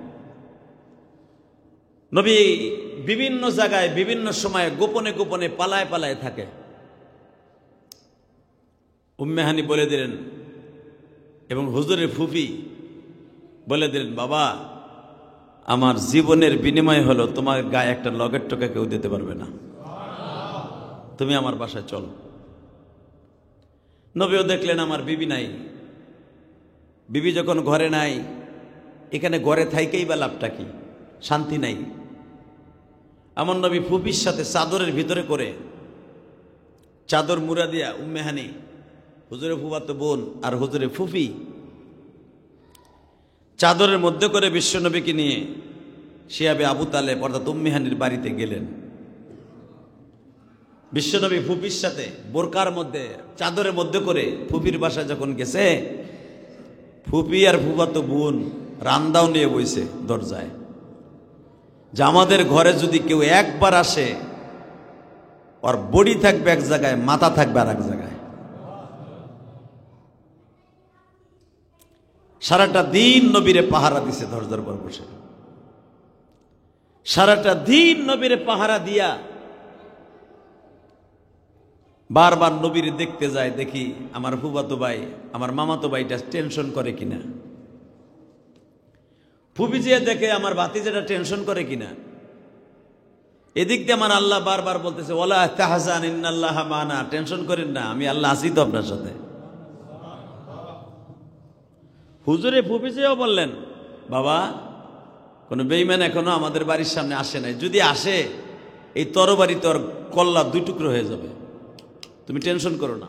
নবী বিভিন্ন জায়গায় বিভিন্ন সময়ে গোপনে গোপনে পালায় পালায় থাকে। উম্মে হানি বলে দিলেন এবং হুজুরের ফুফি বলে দিলেন, বাবা আমার জীবনের বিনিময় হলো তোমার গায়ে একটা লগের টোকা কেউ দিতে পারবে না, তুমি আমার বাসায় চলো। নবীও দেখলেন আমার বিবি নাই, বিবি যখন ঘরে নাই, এখানে ঘরে থাইকেই বা লাভটা কি, শান্তি নাই। আমার নবী ফুফির সাথে চাদরের ভিতরে করে চাদর মুড়া দিয়া উম্মে হানি, হুজুরে ফুফাতো বোন আর হুজুরে ফুফি চাদরের মধ্যে করে বিশ্বনবীকে নিয়ে শিয়াবে আবু তালেব অর্থাৎ উম্মে হানির বাড়িতে গেলেন। বিশ্বনবী ফুফির সাথে বোরকার মধ্যে চাদরের মধ্যে করে ফুফির বাসায় যখন গেছে, ফুফি আর ফুফাতো বোন রান্দাও নিয়ে বইছে দরজায়, যে আমাদের ঘরে যদি কেউ একবার আসে, ওর বডি থাকবে এক জায়গায়, মাথা থাকবে আর এক জায়গায়। সারাটা দিন নবীরে পাহারা দিছে দরজার পর বসে, সারাটা দিন নবীরে পাহারা দিয়া বারবার নবীরে দেখতে যায়, দেখি আমার ফুফাতো ভাই আমার মামাতো ভাইটা টেনশন করে কিনা, ফুফি যে দেখে আমার ভাতিজাটা টেনশন করে কিনা। এদিক দিয়ে আমার আল্লাহ বারবার বলতেছে, ওয়ালা তাহজান ইন্নাল্লাহা মানা, টেনশন করেন না, আমি আল্লাহ আছি তো আপনার সাথে। হুজুরে ফুফি যেও বললেন, বাবা কোনো বেঈমান এখনো আমাদের বাড়ির সামনে আসে নাই, যদি আসে এই তরবারি তোর কল্লা দুই টুকরো হয়ে যাবে, তুমি টেনশন করো না।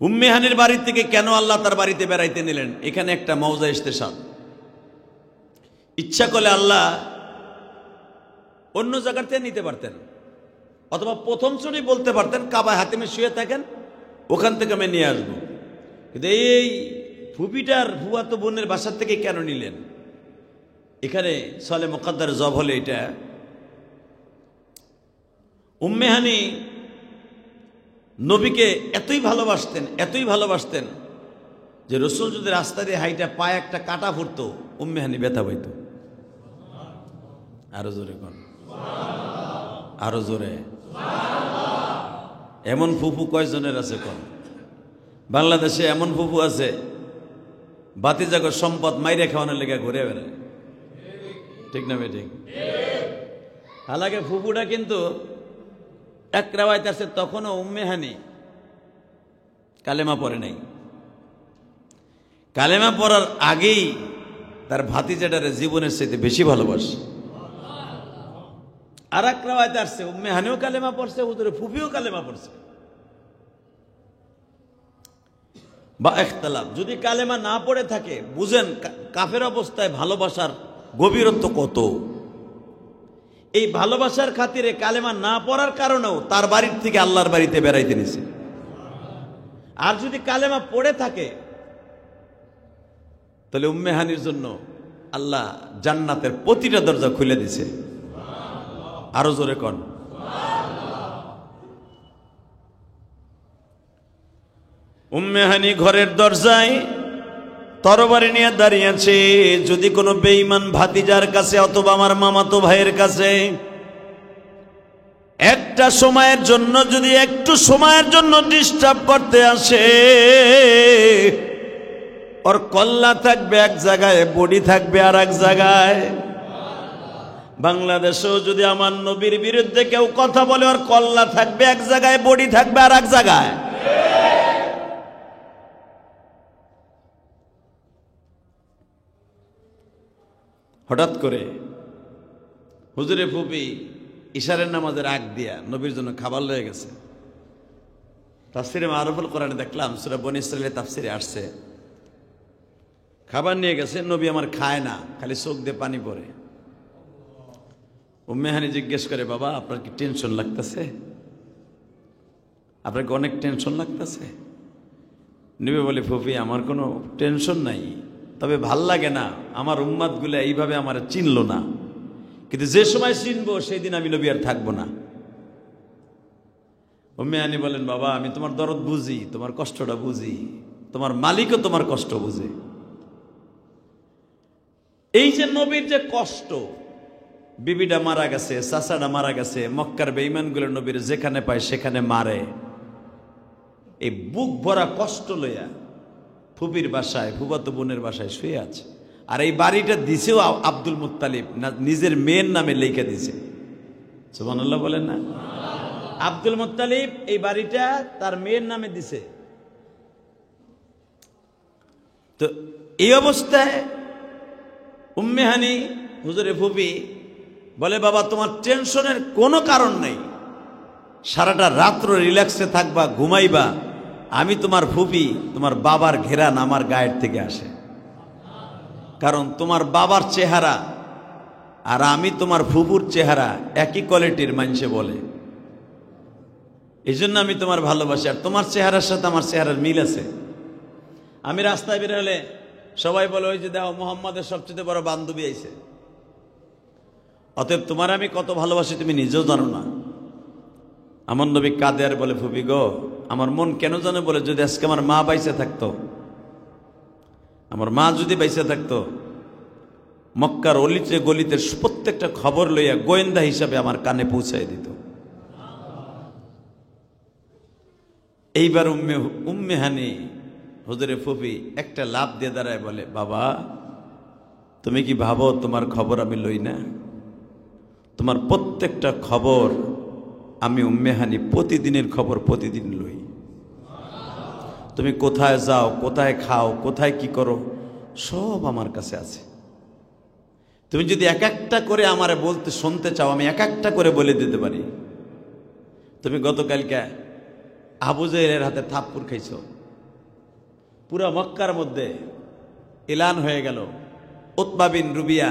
উম্মে হানির বাড়ি থেকে কেন আল্লাহ তার বাড়িতে বেড়াইতে নিলেন? এখানে একটা মওজা ইস্তেশাদ। ইচ্ছা করলে আল্লাহ অন্য জায়গাতে নিতে পারতেন, অথবা প্রথম শ্রেণী বলতে পারতেন কাবা হাতিমে শুয়ে থাকেন, ওখান থেকে আমি নিয়ে আসবো। কিন্তু এই ফুপিটার ফুফাতো বোনের বাসার থেকে কেন নিলেন? এখানে সলে মুকদ্দার জব হলে এটা উম্মে হানি নবীকে এতই ভালোবাসতেন যে রসুল যদি রাস্তা দিয়ে হাইটা পায়ে একটা কাটা ফুটতো উম্মে হানি ব্যথা পাইত। আরো জোরে কোন, আরো জোরে। এমন ফুফু কয়জনের আছে কোন? বাংলাদেশে এমন ফুফু আছে বাতিজাগর সম্পদ মাইরে খাওয়ানোর লেগে ঘুরে বেড়ায়, ঠিক না বেঠিক? হালাকে ফুফুটা কিন্তু এক রাওয়ায়াত আছে তখনও উম্মে হানি কালেমা পড়ে নাই। কালেমা পড়ার আগেই তার ভাতিজাটারে জীবনের চাইতে বেশি ভালোবাসে। আর এক রাওয়ায়াত আছে উম্মে হানিও কালেমা পড়ছে, হুজুরে ফুফিও কালেমা পড়ছে। বা ইখতিলাফ, যদি কালেমা না পড়ে থাকে বুঝেন কাফের অবস্থায় ভালোবাসার গভীরত্ব কত। এই ভালোবাসার খাতিরে কালেমা না পড়ার কারণেও তার বাড়ির থেকে আল্লাহর বাড়িতে বেড়াইতে নিছে। আর যদি কালেমা পড়ে থাকে তাহলে উম্মে হানির জন্য আল্লাহ জান্নাতের প্রতিটা দরজা খুলে দিছে। আরো জোরে কোন। উম্মে হানি ঘরের দরজায় তরবারি নিয়ে দাঁড়িয়েছে, যদি কোনো বেঈমান ভাতিজার কাছে অথবা আমার মামাতো ভাইয়ের কাছে একটা সময়ের জন্য, যদি একটু সময়ের জন্য ডিস্টার্ব করতে আসে, ওর কল্লা থাকবে এক জায়গায়, বডি থাকবে আর এক জায়গায়। বাংলাদেশেও যদি আমার নবীর বিরুদ্ধে কেউ কথা বলে, ওর কল্লা থাকবে এক জায়গায়, বডি থাকবে আর এক জায়গায়। হঠাৎ করে হুজুরে ফুপি ইশারের নামাজের আগ দিয়া নবীর জন্য খাবার লয়ে গেছে। তাফসিরে মারুফুল কোরআনে দেখলাম সূরা বনী ইসরাঈলের তাফসিরে আসছে, খাবার নিয়ে গেছে, নবী আমার খায় না, খালি চোখ দিয়ে পানি পড়ে। উম্মে হানি জিজ্ঞেস করে, বাবা আপনার কি টেনশন লাগতেছে? আপনার কি অনেক টেনশন লাগতেছে? নবী বলে, ফুপি আমার কোনো টেনশন নাই, তবে ভাল লাগে না আমার উম্মাতগুলো এইভাবে আমার চিনল না, কিন্তু যে সময় চিনবো সেই দিন আমি নবী আর থাকবো না। উম্মে হানি বলেন, বাবা আমি তোমার দরদ বুঝি, তোমার কষ্টটা বুঝি, তোমার মালিকও তোমার কষ্ট বুঝে। এই যে নবীর যে কষ্ট, বিবিটা মারা গেছে, চাচাটা মারা গেছে, মক্কার বেঈমানগুলো নবীর যেখানে পায় সেখানে মারে, এই বুক ভরা কষ্ট লইয়া ফুপির বাসায়, ফুফাতো বোনের বাসায় শুয়ে আছে। আর এই বাড়িটা দিছেও আব্দুল মুত্তালিব নিজের মেয়ের নামে লেখা দিছে। সুবহানাল্লাহ বলেন না? আব্দুল মুত্তালিব এই বাড়িটা তার মেয়ের নামে দিছে। তো এই অবস্থায় উম্মে হানি হুজুরে ফুপি বলে, বাবা তোমার টেনশনের কোনো কারণ নেই, সারাটা রাত্র রিল্যাক্সে থাকবা, ঘুমাইবা, আমি তোমার ফুপি, তোমার বাবার ঘেরান আমার গায়ের থেকে আসে, কারণ তোমার বাবার চেহারা আর আমি তোমার ফুপুর চেহারা একই কোয়ালিটির মানুষে বলে, এই জন্য আমি তোমার ভালোবাসি। আর তোমার চেহারার সাথে আমার চেহারার মিল আছে। আমি রাস্তায় বের হলে সবাই বলে, ওই যে দেখো মোহাম্মদের সবচেয়ে বড় বান্ধবী আইছে। অতএব তোমার আমি কত ভালোবাসি তুমি নিজেও জানো না। আমার নবী কাঁদে আর বলে, ফুপি গো আমার মন কেন জানে বলে, যদি আজকে আমার মা বাইসে থাকতো, আমার মা যদি বাইসে থাকতো, মক্কার অলিতে গলিতে প্রত্যেকটা খবর লইয়া গোয়েন্দা হিসাবে আমার কানে পৌঁছাই দিত। এইবার উম্মে হানি হুজুরে ফুপি একটা লাভ দিয়ে দাঁড়ায় বলে, বাবা তুমি কি ভাবো তোমার খবর আমি লই না? তোমার প্রত্যেকটা খবর আমি উম্মে হানি প্রতিদিনের খবর প্রতিদিন লই। তুমি কোথায় যাও, কোথায় খাও, কোথায় কি করো, সব আমার কাছে আছে। তুমি যদি এক একটা করে আমারে বলতে শুনতে চাও, আমি এক একটা করে বলে দিতে পারি। তুমি গতকালকে আবু জাহেলের হাতে থাপ্পড় খাইছো, পুরা মক্কার মধ্যে এলান হয়ে গেল, উতবা বিন রুবিয়া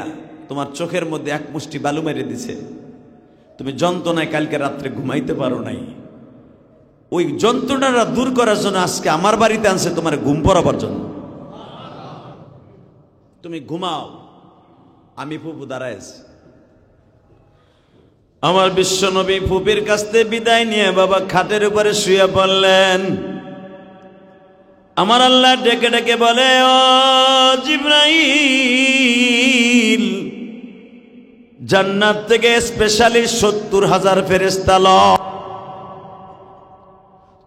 তোমার চোখের মধ্যে এক মুষ্টি বালু মেরে দিছে, তুমি যন্ত্রণায় কালকে রাত্রে ঘুমাইতে পারো নাই। ওই যন্ত্রণাটা দূর করার জন্য আজকে আমার বাড়িতে আনছে তোমার ঘুম পড়াবার জন্য। তুমি ঘুমাও, আমি ফুপু দাঁড়ায় আছি। আমার বিশ্ব নবী ফুপির কাছ থেকে বিদায় নিয়ে বাবা খাটের উপরে শুয়ে পড়লেন। আমার আল্লাহ ডেকে ডেকে বলে, ও জিবরাইল, জান্নাত থেকে স্পেশালি 70,000 ফেরেশতা ল,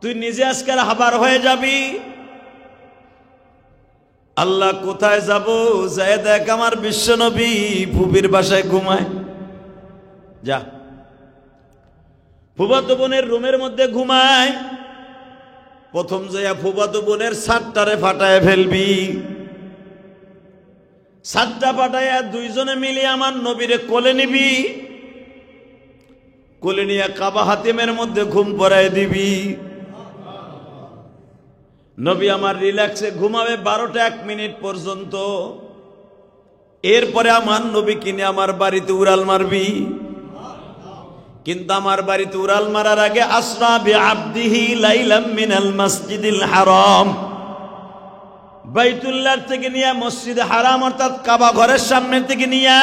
তুই নিজে আজকের হাবার হয়ে যাবি। আল্লাহ কোথায় যাব? যায় দেখ আমার বিশ্ব নবী ফুপির বাসায় ঘুমায়। যা, ফুফাতো বোনের রুমের মধ্যে ঘুমায়। প্রথম যাইয়া ফুফাতো বোনের ছাদটারে ফাটায় ফেলবি। ছাদটা ফাটাইয়া দুইজনে মিলে আমার নবীরে কোলে নিবি। কোলে নিয়ে কাবা হাতিমের মধ্যে ঘুম পড়ায় দিবি। নবী আমার রিল্যাক্সে ঘুমাবে 12টা 1 মিনিট পর্যন্ত। এরপরে আমার নবী কিনে আমার বাড়িতে উড়াল মারবি। কিন্তু আমার বাড়িতে উড়াল মারার আগে আসরা বিআবদিহি লাইলাম মিনাল মসজিদিল হারাম, বাইতুল্লাহ থেকে নিয়ে মসজিদে হারাম অর্থাৎ কাবা ঘরের সামনে থেকে নিয়ে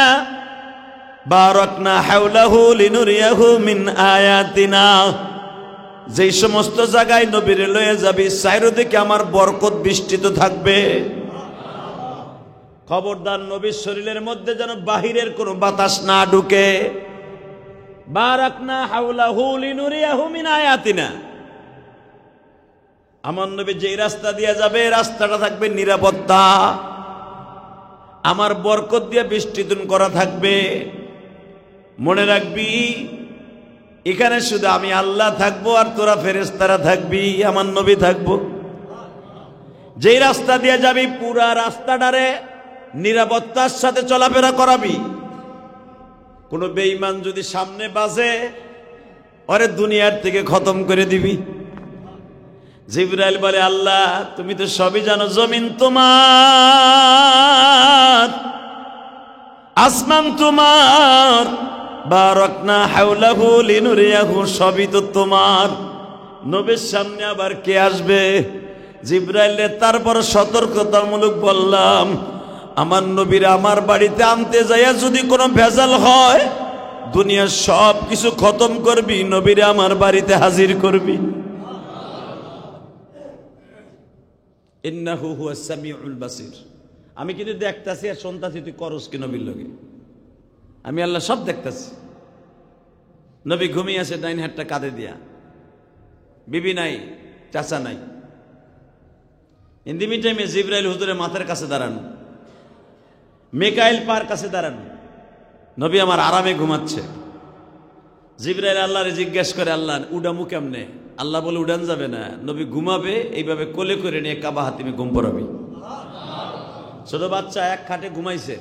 বারাকনা হাওলাহু লিনুরিয়াহু মিন আয়াতিনা, যেই সমস্ত জায়গায় নবীরে লয়ে যাবি চারিদিকে আমার বরকত বৃষ্টিত থাকবে। খবরদার নবীর শরীরের মধ্যে যেন বাহিরের কোনো বাতাস না ঢুকে। বারাকনা হাওলাহু লিনুরিয়াহু মিন আয়াতিনা, আমার নবী যেই রাস্তা দিয়ে যাবে রাস্তাটা থাকবে নিরাপত্তা, আমার বরকত দিয়ে বৃষ্টিতুন করা থাকবে। মনে রাখবি, এখানে শুধু আমি আল্লাহ থাকবো আর তোরা ফেরেশতারা থাকবি, আমার নবী থাকবো। যেই রাস্তা দিয়ে যাবি পুরা রাস্তাটারে নিরাপত্তার সাথে চলাফেরা করাবি। কোনো বেঈমান যদি সামনে বাজে ওরে দুনিয়ার থেকে খতম করে দিবি। জিবরাইল বলে, আল্লাহ তুমি তো সবই জানো, জমিন তোমার, আসমান তোমার, বারাকনা হাওলাহু লিনুরিয়াহু, সবই তো তোমার। নবীর সামনে আবার কে আসবে? জিবরাইলে তারপর সতর্কতামূলক বললাম, আমার নবীর আমার বাড়িতে আনতে যাইয়া যদি কোনো ভেজাল হয় দুনিয়ার সব কিছু খতম করবি, নবীরে আমার বাড়িতে হাজির করবি। ইন্নাহু হুয়াস সামিউল বাসির, আমি কিন্তু দেখতাছি আর শুনতাছি, তুই করস কি নবীর লগে? আমি আল্লাহ সব দেখতাছি। নবী ঘুমিয়ে আছে ডাইন হাতটা কাঁধে দিয়া, বিবি নাই, চাচা নাই। ইন দি মিন টাইমে জিবরাইল হুজুরের মাথার কাছে দাঁড়ানো, মিকাইল পার কাছে দাঁড়ানো। নবী আমার আরামে ঘুমাচ্ছে। জিবরাইল আল্লাহরে জিজ্ঞেস করে, আল্লাহ উডামু কেমনে? আল্লাহ বলে উড়ান যাবে না, নবী ঘুমাবে এইভাবে কোলে করে নিয়ে কাবা হাতিমে ঘুম পড়াবি। ছোট বাচ্চা এক খাটে ঘুমাইছে,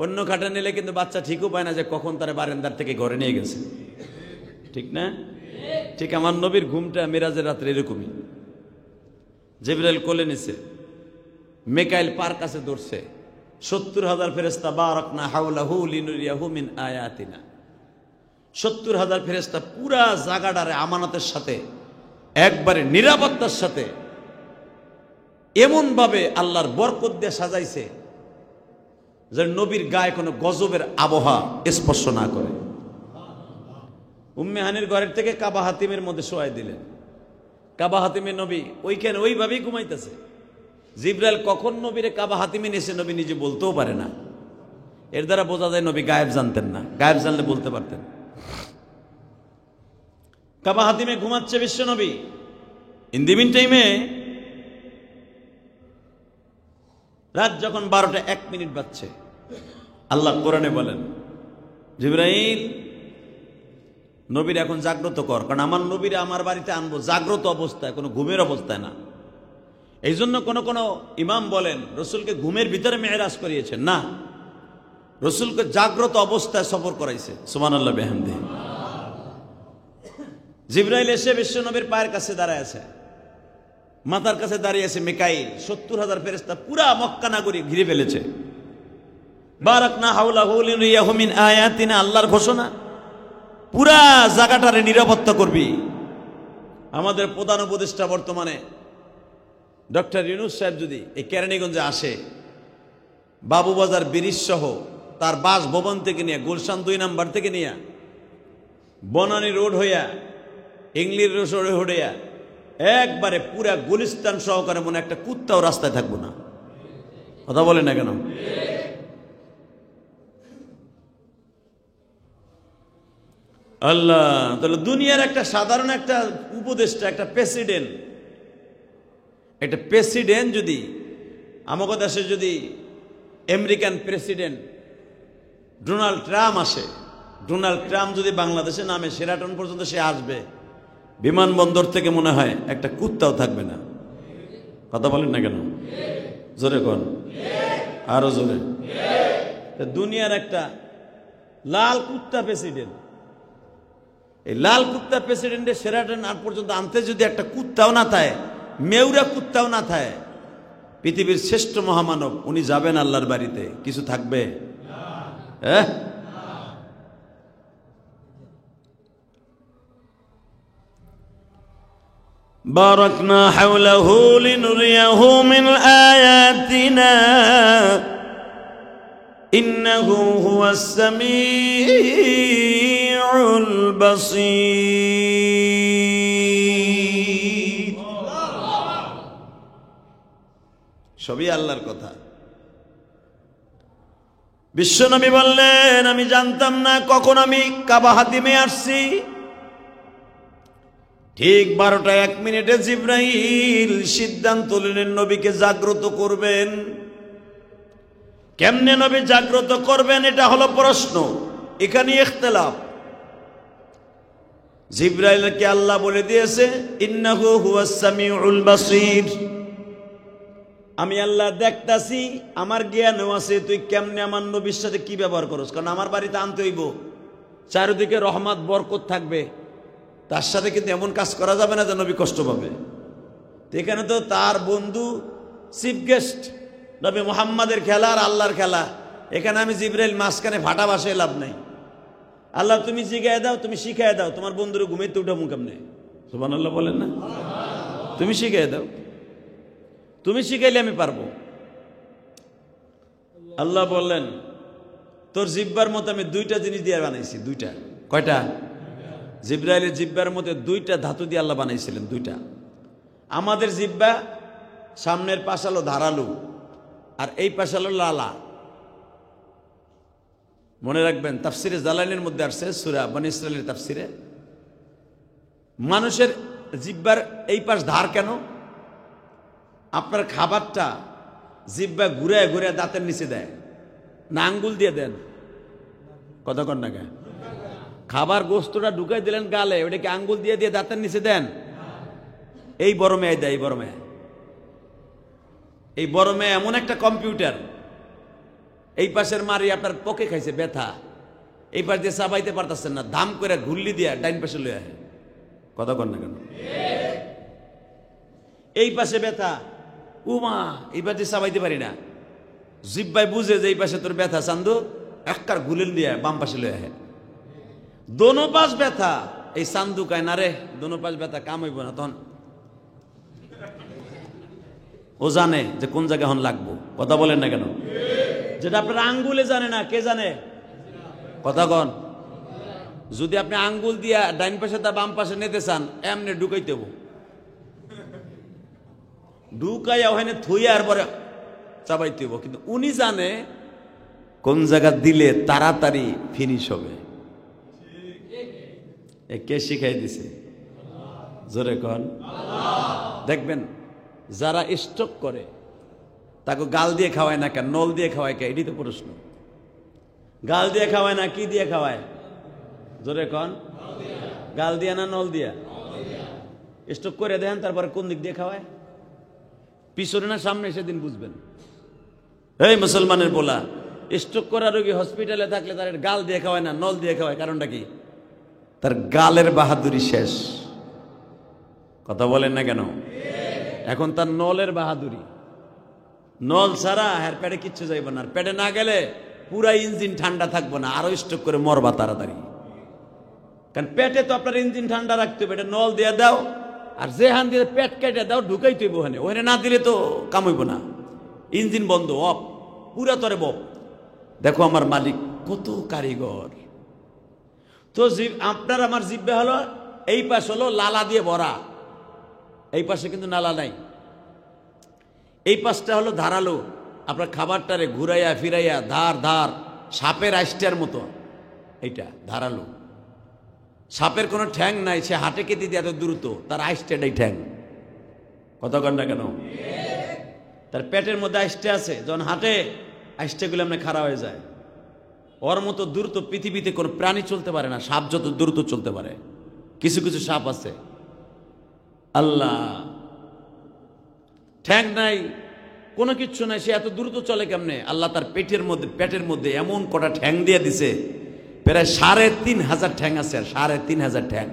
অন্য খাটে নিলে কিন্তু বাচ্চা ঠিকও পায় না যে কখন তার বারান্দার থেকে ঘরে নিয়ে গেছে, ঠিক না? ঠিক আমার নবীর ঘুমটা মিরাজের রাত্রে এরকমই। জিবরাইল কোলে নিছে, মিকাইল পার কাছে ধরছে, 70,000 ফেরেশতা বারাকনা হাওলাহু লিনুরিয়াহু মিন আয়াতিনা। 70,000 ফেরেশতা পুরা জায়গাটারে আমানতের সাথে একবারে নিরাপত্তার সাথে এমন ভাবে আল্লাহর বরকত দিয়ে সাজাইছে যে নবীর গায়ে কোনো গজবের আবহাওয়া স্পর্শ না করে। উম্মে হানির ঘরের থেকে কাবা হাতিমের মধ্যে শোয়াই দিলেন। কাবা হাতিমে নবী ওইখানে ওইভাবেই ঘুমাইতেছে। জিবরাইল কখন নবীরে কাবা হাতিমে নিয়েছে নবী নিজে বলতেও পারে না। এর দ্বারা বোঝা যায় নবী গায়েব জানতেন না, গায়েব জানলে বলতে পারতেন। কাবা হাতিমে ঘুমাচ্ছে বিশ্ব নবী। ইন দি মিন টাইমে রাত যখন 12টা 1 মিনিট বাজছে, আল্লাহ কোরআনে বলেন, জিবরাইল নবীর এখন জাগ্রত কর, কারণ আমার নবীরে আমার বাড়িতে আনবো জাগ্রত অবস্থায়, কোনো ঘুমের অবস্থায় না। এই জন্য কোন কোন ইমাম বলেন রসুলকে ঘুমের ভিতরে মেরাজ করিয়েছেন না, রসুলকে জাগ্রত অবস্থায় সফর করাইছে। সুবহানাল্লাহ বিহামদিহি। জিবরাইল এসে বিশ্ব নবীর পায়ের কাছে দাঁড়ায় আছে, মাথার কাছে দাঁড়িয়ে আছে মিকাইল। 70,000 ফেরেশতা পুরা মক্কা নগরী ঘিরে ফেলেছে। বারাকনা হাওলাহু লিনুরিয়াহু মিন আয়াতিনা, আল্লাহর ঘোষণা, পুরা জায়গাটারে নিরাপত্তা করবি। আমাদের প্রধান উপদেষ্টা বর্তমানে ডক্টর ইউনূস সাহেব যদি এই কেরানীগঞ্জে আসে, বাবুবাজার ব্রিজ সহ তার বাসভবন থেকে নিয়ে গুলশান 2 নাম্বার থেকে নিয়ে বনানী রোড হইয়া ইংলিশ রোড হইয়া একবারে পুরা গুলিস্তান সহকারে মনে একটা কুত্তাও রাস্তায় থাকবো না। কথা বলে না কেন? আল্লাহ, তাহলে দুনিয়ার একটা সাধারণ একটা উপদেষ্টা, একটা প্রেসিডেন্ট যদি আমাদের দেশে যদি আমেরিকান প্রেসিডেন্ট ডোনাল্ড ট্রাম্প আসে, ডোনাল্ড ট্রাম্প যদি বাংলাদেশে নামে, শেরাটন পর্যন্ত সে আসবে, বিমানবন্দর থেকে মনে হয় একটা কুত্তাও থাকবে না। কথা বলেন না কেন? জোরে কোন, আরো জোরে। দুনিয়ার একটা লাল কুত্তা প্রেসিডেন্ট, এই লাল কুত্তা প্রেসিডেন্টের শেরাটন আর পর্যন্ত আনতে যদি একটা কুত্তাও না থাকে, মেউরা কুত্তাও না থাকে, পৃথিবীর শ্রেষ্ঠ মহামানব উনি যাবেন আল্লাহর বাড়িতে, কিছু থাকবে? হ্যাঁ, বারাকনা হাওলাহু লিনুরিয়াহু মিন আয়াতিনা ইন্নাহু হুয়াস সামিউল বাসীর। সবই আল্লাহর কথা। বিশ্বনবী বললেন, আমি জানতাম না কখন আমি কাবা হাতিমে আসছি। ঠিক 12টা 1 মিনিটে জিবরাইল সিদ্ধান্ত নিলেন নবীকে জাগ্রত করবেন। কেমনে নবী জাগ্রত করবেন, এটা হলো প্রশ্ন। এখানে ইখতিলাফ। জিবরাইলকে আল্লাহ বলে দিয়েছে, ইন্নাহু হুয়াস সামিউল বাসীর, আমি আল্লাহ দেখতাছি, আমার জ্ঞানও আছে, তুই কেমনে আমার নবীর সাথে কি ব্যবহার করস। কারণ আমার বাড়িতে আনতে হইব, চারিদিকে রহমত বরকত থাকবে, তার সাথে কিন্তু এমন কাজ করা যাবে না যে নবী কষ্ট পাবে। এখানে তো তার বন্ধু চিফ গেস্ট নবী মুহাম্মাদের খেলা আর আল্লাহর খেলা। এখানে আমি জিবরাইল মাঝখানে ফাটা বাসায় লাভ নাই। আল্লাহ তুমি শিখাই দাও, তুমি শিখাই দাও, তোমার বন্ধুরে ঘুমাইতে উঠাবো কেমনে? সুবহানাল্লাহ বলেন না? তুমি শিখাই দাও, তুমি শিখাইলে আমি পারবো। আল্লাহ বললেন, তোর জিব্বার মতো আমি 2টা জিনিস দিয়ে বানাইছি। 2টা, কয়টা? জিব্রাইলের জিব্বার মধ্যে 2টা ধাতু দিয়ে আল্লাহ বানাইছিলেন। 2টা। আমাদের জিব্বা সামনের পাশ হলো ধারালু, আর এই পাশ হলো লালা। মনে রাখবেন, তাফসিরে জালালির মধ্যে আসছে, সূরা বনী ইসরাঈলের তাফসিরে, মানুষের জিব্বার এই পাশ ধার কেন? আপনার খাবারটা জিব্বা ঘুরে ঘুরে দাঁতের নিচে দেয় না আঙ্গুল দিয়ে দেন? কথা কন না কেন? খাবার গোস্তটা ঢুকাই দিলেন গালে, ওটাকে আঙ্গুল দিয়ে দিয়ে দাঁতের নিচে দেন? এই বড় মেয়ে দেয়, এই বড় মেয়ে। এই বড় মেয়ে এমন একটা কম্পিউটার, এই পাশের মারি আপনার পকে খাইছে ব্যথা, এই পাশ দিয়ে চাবাইতে পারতেছেন না, দাম করে ঘুরলি দিয়া ডাইন পাশে লয়ে আহে। কথা কন না কেন? এই পাশে ব্যথা, উমা, এই পাশে চাবাইতে পারি না, জিব্বাই বুঝে যে এই পাশে তোর ব্যথা, চান্দু একবার ঘুলেন দিয়া বাম পাশে লয়ে আহে। দোনো পাশ ব্যথা, এই চান্দু কায় না রে, দোনো পাশ ব্যথা, কাম হইব না। তখন ও জানে যে কোন জায়গায় হন লাগবো। কথা বলেন না কেন? যেটা আপনার আঙ্গুলে জানে না, কে জানে? কথা কন। যদি আপনি আঙ্গুল দিয়া ডাইন পাশে তা বাম পাশে নিতে চান, এমনি ঢুকাইতে হবো, ঢুকাইয়া ওখানে থুইয়া আর পরে চাবাইতে হবো। কিন্তু উনি জানে কোন জায়গা দিলে তাড়াতাড়ি ফিনিশ হবে। কে শিখাই দিছে? জোরে কন। দেখবেন যারা স্ট্রোক করে তাকে গাল দিয়ে খাওয়ায় না কেন, নল দিয়ে খাওয়ায় কে? এটি তো প্রশ্ন। গাল দিয়ে খাওয়ায় না কি দিয়ে খাওয়ায়? জোরে কন। গাল দিয়া না নল দিয়া? স্ট্রোক করে দেন, তারপরে কোন দিক দিয়ে খাওয়ায়? পিছনে না সামনে? সেদিন বুঝবেন। এই মুসলমানের বলা, স্ট্রোক করা রোগী হসপিটালে থাকলে তার গাল দিয়ে খাওয়ায় না, নল দিয়ে খাওয়ায়। কারণটা কি? তার গালের বাহাদুরি শেষ। কথা বলেন না কেন? এখন তার নলের বাহাদুরি। নল ছাড়া হ্যার পেটে কিচ্ছু যাইব না, আর পেটে না গেলে পুরা ইঞ্জিন ঠান্ডা থাকবো না, আরো স্ট্রোক করে মরবা তাড়াতাড়ি। কারণ পেটে তো আপনার ইঞ্জিন ঠান্ডা রাখতে হবে, এটা নল দিয়ে দাও, আর যে হান দিয়ে পেট কেটে দাও ঢুকাই তুই ওখানে, ওখানে না দিলে তো কাম হইব না, ইঞ্জিন বন্ধ, অফ। পুরা তরে বপ। দেখো আমার মালিক কত কারিগর। তো আপনার আমার জিব্বে হলো, এই পাশ হলো লালা দিয়ে ভরা, এই পাশে কিন্তু নালা নাই। এই পাশটা হলো ধারালো, আপনার খাবারটারে ঘুরাইয়া ফিরাইয়া ধার ধার সাপের আইস্টার মতো, এইটা ধারালো। সাপের কোনো ঠ্যাং নাই, সে হাটে কেটে দিয়ে এত দ্রুত, তার আইস্টারটাই ঠ্যাং। কথা কন না কেন? তার পেটের মধ্যে আইস্টে আছে, যখন হাটে আইস্টেগুলো এমনি খারাপ হয়ে যায়। ওর মতো দ্রুত পৃথিবীতে কোনো প্রাণী চলতে পারে না, সাপ যত দ্রুত চলতে পারে। কিছু কিছু সাপ আছে আল্লাহ ঠ্যাং নাই, কোনো কিচ্ছু নাই, সে এত দ্রুত চলে কেমনে? আল্লাহ তার পেটের মধ্যে এমন কটা ঠ্যাং দিয়ে দিছে, প্রায় ৩,৫০০ ঠ্যাং আছে। আর ৩,৫০০ ঠ্যাং,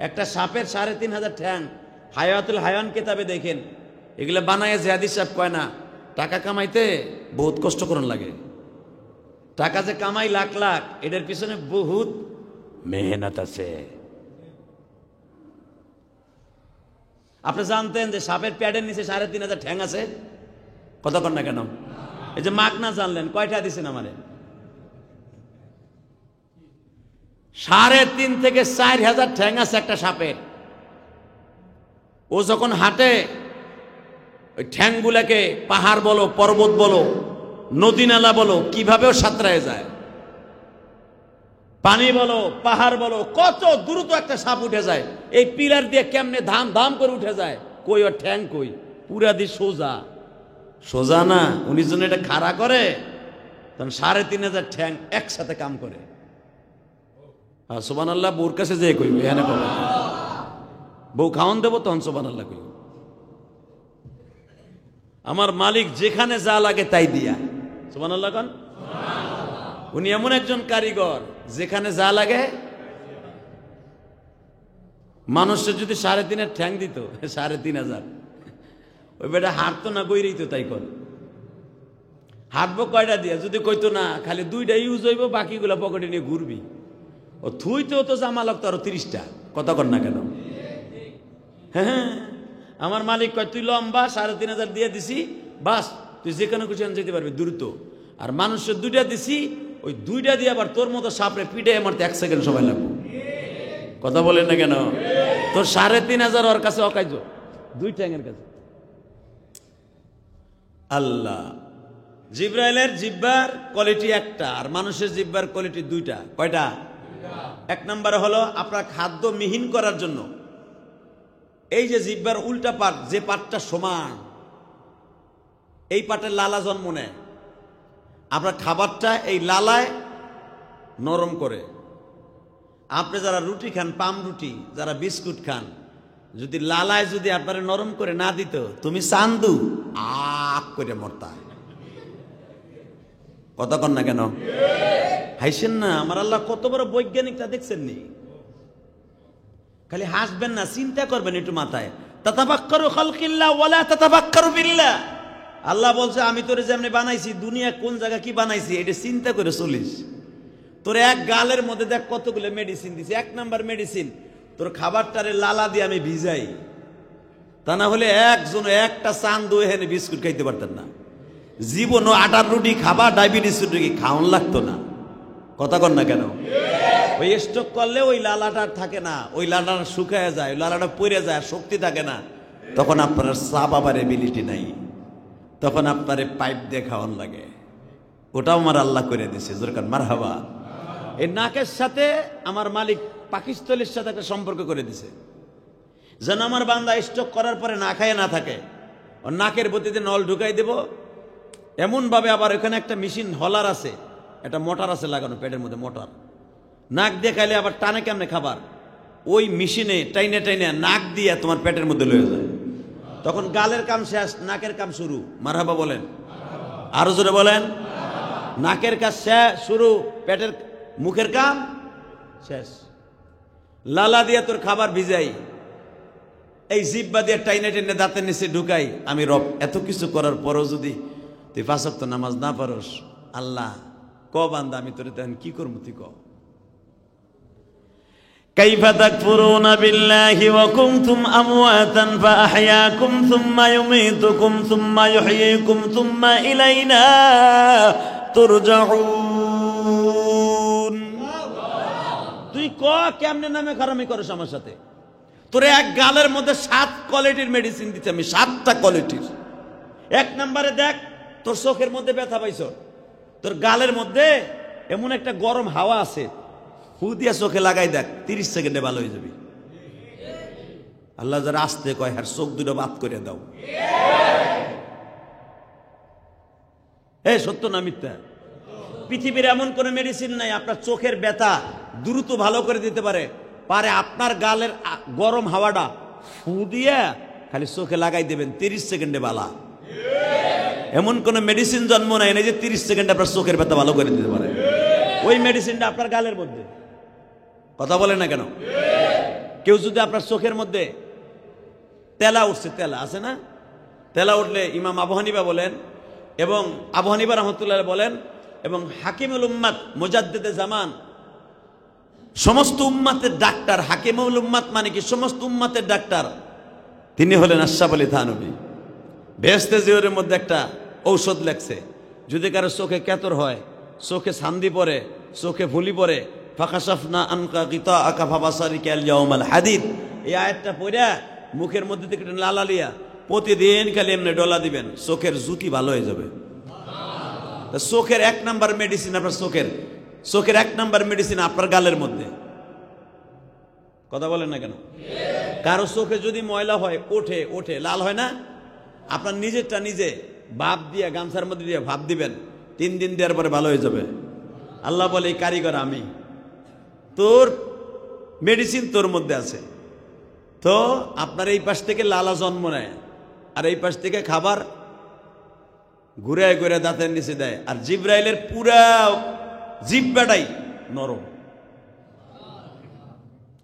একটা সাপের ৩,৫০০ ঠ্যাং। হায়াতুল হায়ান কিতাবে দেখেন, এগুলো বানায় যে হাদিস সাহেব কয় না, টাকা কামাইতে বহুত কষ্ট করন লাগে। টাকা যে কামাই লাখ লাখ, এটার পিছনে বহুত মেহনত আছে। আপনি জানতেন যে সাপের প্যাডের নিচে ৩,৫০০ ঠ্যাং আছে? কথা কন না কেন? এই যে মাগ না জানলেন, কয়টা দিছেন আমারে? ৩,৫০০ থেকে ৪,০০০ ঠ্যাং আছে একটা সাপের। ও যখন হাঁটে, ওই ঠ্যাংগুলাকে পাহাড় বলো, পর্বত বলো, নদী নালা বলো, কিভাবেও সাঁতরায় যায়। পানি বলো, পাহাড় বলো, কত দ্রুত একটা সাপ উঠে যায়। এই পিলার দিয়ে কেমনে ধাম ধাম করে উঠে যায়, কই ওর ঠ্যাং কই? পুরা দিয়ে সোজা সোজা না, উনি জন্য এটা খাড়া করে, তখন ৩,৫০০ ঠ্যাং একসাথে কাম করে। সুবহানাল্লাহ। বউর কাছে যে কই, এখানে কবে বউ খাওয়ান দেবো, তখন সুবহানাল্লাহ কই। আমার মালিক যেখানে যা লাগে তাই দিয়া, সুবহানাল্লাহ কন। উনি এমন একজন কারিগর, যেখানে যা লাগে। মানুষের যদি ৩,৫০০ ঠ্যাং দিত, ৩,৫০০, ওই বেটা হাঁটতো না, বইরেই তো। তাই কর হাঁটবো কয়টা দিয়ে? যদি কইতো না খালি 2টা ইউজ হইব, বাকিগুলো পকেটে নিয়ে ঘুরবি, ও থুইতেও তো জামা লাগতো আরো 30টা। কথা কর না কেন? হ্যাঁ, আমার মালিক কয় তুই লম্বা, ৩,৫০০ দিয়ে দিছি, বাস তুই যেখানে খুশি যেতে পারবি দ্রুত। আর মানুষের 2টা দিছি, ওই 2টা দিয়ে আবার তোর মতো সাপরে পিঠে মারতে 1 সেকেন্ড সময় লাগবে। কথা বলেন না কেন? তোর ৩,৫০০ ওর কাছে অকাইজ, 2 ঠ্যাংয়ের কাছে। আল্লাহ। জিব্রাইলের জিব্বার কোয়ালিটি একটা, আর মানুষের জিব্বার কোয়ালিটি 2টা। কয়টা? 1 নম্বরে হলো আপনার খাদ্য মিহিন করার জন্য। এই যে জিব্বার উল্টা পাট, যে পাটটা সমান, এই পাটের লালা জন্ম নেয়। আপনার খাবারটা এই লালায় নরম করে। আপনি যারা রুটি খান, পাম রুটি, যারা বিস্কুট খান, যদি লালায় যদি আপনার নরম করে না দিত, তুমি চান্দু আক করে মরতা। কথা কন না কেন? হাসেন না? আমার আল্লাহ কত বড় বৈজ্ঞানিক, তা দেখছেন নি? খালি হাসবেন না, চিন্তা করবেন একটু মাথায়। তাতাফাক্কারু খালকিল্লাহ ওয়ালা তাতাফাক্কারু বিল্লাহ। আল্লাহ বলছে আমি তোরে যেমনি বানাইছি, দুনিয়া কোন জায়গা কি বানাইছি, এটা চিন্তা করে চলিস। তোর এক গালের মধ্যে দেখ কতগুলো মেডিসিন দিছি। 1 নাম্বার মেডিসিন, তোর খাবারটারে লালা দিয়ে আমি ভিজাই। তা না হলে একজন একটা চান্দু এখানে বিস্কুট খাইতে পারতেন না। জীবনও আটার রুটি খাবা, ডায়াবেটিস রুটি খাওয়ান লাগতো না। কথা কন না কেন? ওই স্ট্রোক করলে ওই লালাটা থাকে না, ওই লালাটা শুকায় যায়, ওই লালাটা পড়ে যায়, শক্তি থাকে না। তখন আপনার চাপাবার এবিলিটি নাই, তখন আপনার পাইপ দিয়ে খাওয়ান লাগে। ওটাও আমার আল্লাহ করে দিছে। জোরকার মারহাবা। এই নাকের সাথে আমার মালিক পাকিস্তানের সাথে একটা সম্পর্ক করে দিছে, যেন আমার বান্দা স্ট্রোক করার পরে না খায় না থাকে। ওর নাকের বতিতে নল ঢুকাই দেব এমন ভাবে। আবার ওখানে একটা মেশিন হলার আছে, একটা মোটর আছে লাগানো পেটের মধ্যে, মোটর। নাক দিয়ে খাইলে আবার টানে কেমনে খাবার, ওই মেশিনে টাইনে টাইনে নাক দিয়ে তোমার পেটের মধ্যে লয়ে যায়। তখন গালের কাম শেষ, নাকের কাম শুরু। মারহাবা বলেন, আরো জোরে বলেন। নাকের কাজ শেষ, শুরু, পেটের মুখের কাম শেষ। লালা দিয়ে তোর খাবার ভিজাই, এই জিব্বা দিয়ে টাইনে টাইনে দাঁতের নিচে ঢুকাই। আমি রব, এত কিছু করার পরও যদি তুই 5 ওয়াক্ত নামাজ না পারস, আল্লাহ ক বান্দা আমি তোরে তেমন কি করবো? তুই ক। কাইফা তাকফুরুনা বিল্লাহি ওয়া কুনতুম আমওয়াতান ফাআহইয়াকুম সুম্মা ইউমীতুকুম সুম্মা ইউহয়ীকুম সুম্মা ইলাইনা তুরজাউন। তুই কেমনে নামে খারামি করছ আমার সাথে? তোরে এক গালের মধ্যে 7 কোয়ালিটির মেডিসিন দিতে আমি, 7টা কোয়ালিটির। এক নম্বরে দেখ, তোর চোখের মধ্যে ব্যথা পাইছ, তোর গালের মধ্যে এমন একটা গরম হাওয়া আছে, ফু দিয়া চোখে লাগাই দেখ, 30 সেকেন্ডে ভালো হয়ে যাবে। আল্লাহ যারা আসতে কয় হ্যাঁ চোখ দুটো বাদ করে দাও। সত্য না মিথ্যা? পৃথিবীর এমন কোন মেডিসিন নাই আপনার চোখের ব্যথা দ্রুত ভালো করে দিতে পারে। আপনার গালের গরম হাওয়াটা ফু দিয়া খালি চোখে লাগাই দেবেন, 30 সেকেন্ডে বালা। এমন কোন মেডিসিন জন্ম নেয় না যে 30 সেকেন্ডে আপনার চোখের ব্যথা ভালো করে দিতে পারে। ওই মেডিসিনটা আপনার গালের মধ্যে। কথা বলে না কেন? কেউ যদি আপনার চোখের মধ্যে তেলা উঠছে, তেলা আছে না, তেলা উঠলে ইমাম আবু হানিফা বলেন এবং আবু হানিফা রাহমাতুল্লাহ বলেন এবং হাকিমুল উম্মাত মুজাদ্দিদে জামান, সমস্ত উম্মাতের ডাক্তার, হাকিমুল উম্মাত মানে কি সমস্ত উম্মাতের ডাক্তার, তিনি হলেন আশরাফ আলী থানভী। বেহেশতে জিওরের মধ্যে একটা ঔষধ লেখছে, যদি কারো চোখে কেতর হয়, চোখে ছান্দি পড়ে, চোখে ফুলি পড়ে, ফাকাশাফনা আনকা গিতাআকা ফাবাসারিকা আল ইয়াউমাল হাদিদ, এই আয়াতটা পড়া মুখের মধ্যে থেকে লালালিয়া প্রতিদিন খালি এমনি ডলা দিবেন, চোখের জুতি ভালো হয়ে যাবে। চোখের 1 নাম্বার মেডিসিন আপনার চোখের 1 নাম্বার মেডিসিন আপনার গালের মধ্যে। কথা বলেন না কেন? কারো চোখে যদি ময়লা হয়, ওঠে লাল হয় না, আপনার নিজেরটা নিজে ভাপ দিয়ে গামছার মধ্যে দিয়ে ভাপ দিবেন, 3 দিন দেওয়ার পরে ভালো হয়ে যাবে। আল্লাহ বলে এই কারিগর আমি, তোর মেডিসিন তোর মধ্যে আছে। তো আপনার এই পাশ থেকে লালা জন্ম নেয়, আর এই পাশ থেকে খাবার ঘুরে ঘুরে দাঁতের নিচে দেয়, আর জিব্রাইলের পুরা জিব্বাটাই নরম।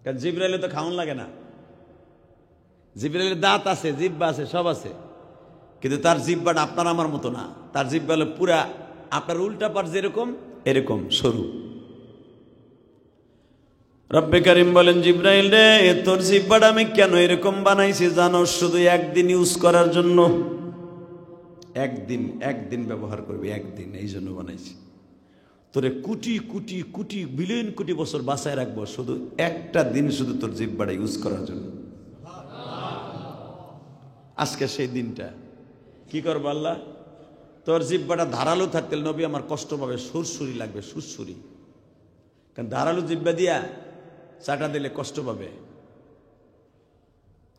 কারণ জিব্রাইলে তো খাওয়ান লাগে না, জিব্রাইলের দাঁত আছে, জিব্বা আছে, সব আছে, কিন্তু তার জিব্বাটা আপনার আমার মতো না। তার জিব্বা হলো পুরা আপনার উল্টা পার যেরকম এরকম সরু। রব্বে কারিম বলেন, জিব্রাইল রে, তোর জিব্বাটা আমি কেন এরকম বানাইছি জানো? শুধু একদিন ইউজ করার জন্য, একদিন ব্যবহার করবি, একদিন, এই জন্য বানাইছি। তোরে কোটি কোটি কোটি বিলিয়ন কোটি বছর বাঁচায় রাখবো শুধু একটা দিন, শুধু তোর জিব্বাটা ইউজ করার জন্য। আজকে সেই দিনটা কি করবো আল্লাহ? তোর জিব্বাটা ধারালো থাকতে নবী আমার কষ্ট পাবে, সুরসুরি লাগবে, সুরসুরি। কারণ ধারালো জিব্বা দিয়া চাটা দিলে কষ্ট পাবে।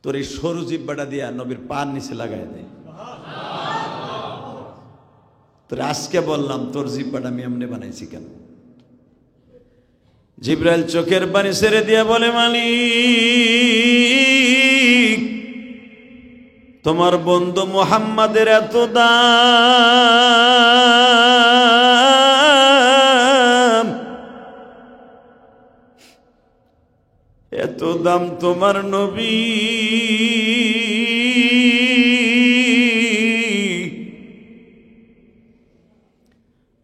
তোর এই সরু জিব্বাটা দিয়া নবীর পার নিচে লাগাই দেয়। তোর আজকে বললাম তোর জিব্বাটা আমি এমনি বানাইছি কেন? জিব্রাইল চোখের পানি ছেড়ে দিয়া বলে, মালিক, তোমার বন্ধু মুহাম্মাদের এত দাম, এত দাম তোমার নবী,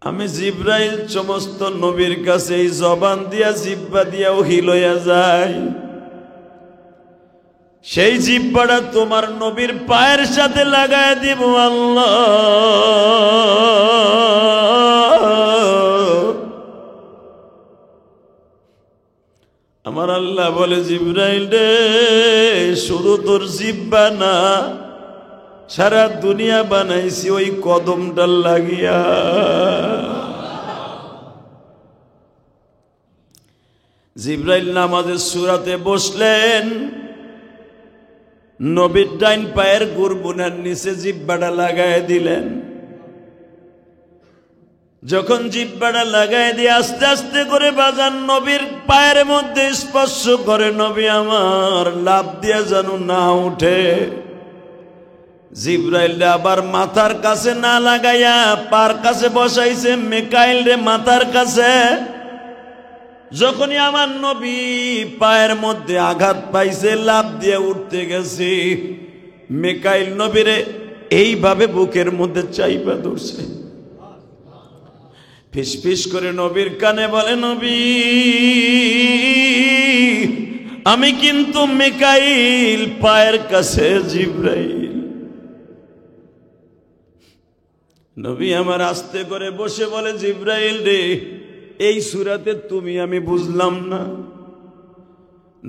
আমি জিব্রাইল সমস্ত নবীর কাছে এই জবান দিয়া জিব্বা দিয়া ওহী লইয়া যায়, সেই জিব্বাটা তোমার নবীর পায়ের সাথে লাগায় দিব আল্লাহ। আমার আল্লাহ বলে, জিব্রাইল রে, শুধু তোর জিব্বা না, সারা দুনিয়া বানাইছি ওই কদমটার লাগিয়া। জিব্রাইল নামাজের সূরাতে বসলেন, নবীর ডাইন পায়ের গুরবুনার নিচে জিব্বাটা লাগায় দিলেন। যখন জিব্বাটা লাগায় দিয়ে আস্তে আস্তে করে বাজান নবীর পায়ের মধ্যে স্পর্শ করে, নবী আমার লাফ দিয়ে যেন না উঠে। জিব্রাইল রে আবার মাথার কাছে না লাগাইয়া পার কাছে বসাইছে, মিকাইল রে মাথার কাছে। যখনই আমার নবী পায়ের মধ্যে আঘাত পাইছে, লাফ দিয়ে উঠতে গেছি, মিকাইল নবীরে এইভাবে বুকের মধ্যে চাইপা ধরছে। ফিস ফিস করে নবীর কানে বলে, নবী আমি কিন্তু মিকাইল, পায়ের কাছে জিব্রাইল। নবী আমার আস্তে করে বসে বলে, জিব্রাইল রে, এই সূরাতে তুমি আমি বুঝলাম না।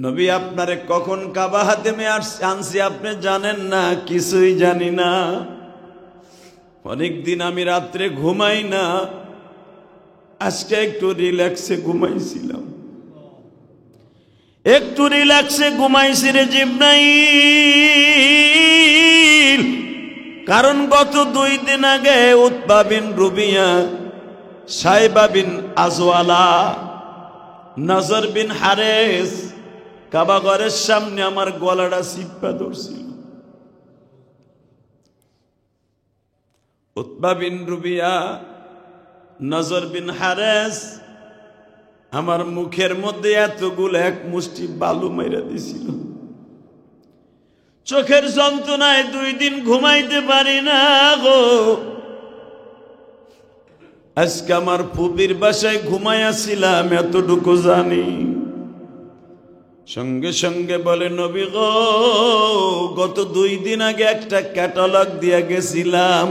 নবী আপনারে কখন কাবা হাতেমে আনছি আপনি জানেন না? কিছুই জানি না। অনেকদিন আমি রাত্রে ঘুমাই না, আজকে একটু রিল্যাক্সে ঘুমাইছিলাম, একটু রিল্যাক্সে ঘুমাইছি রে জিব্রাইল। কারণ গত 2 দিন আগে উতবা বিন রুবিয়া, সাইবা বিন আজওয়ালা, নজর বিন হারেস কাবা ঘরের সামনে আমার গলাটা চিপ্পা ধরছিল। উতবা বিন রুবিয়া, নজর বিন হারেস আমার মুখের মধ্যে এতগুলো এক মুষ্টি বালু মাইরা দিছিল। চোখের যন্ত্রণায় 2 দিন ঘুমাইতে পারি না গো। আজকে আমার ফুপির বাসায় ঘুমাইয়াছিলাম, এতটুকু জানি। সঙ্গে সঙ্গে বলে, নবী গো, গত 2 দিন আগে একটা ক্যাটালগ দিয়ে গেছিলাম,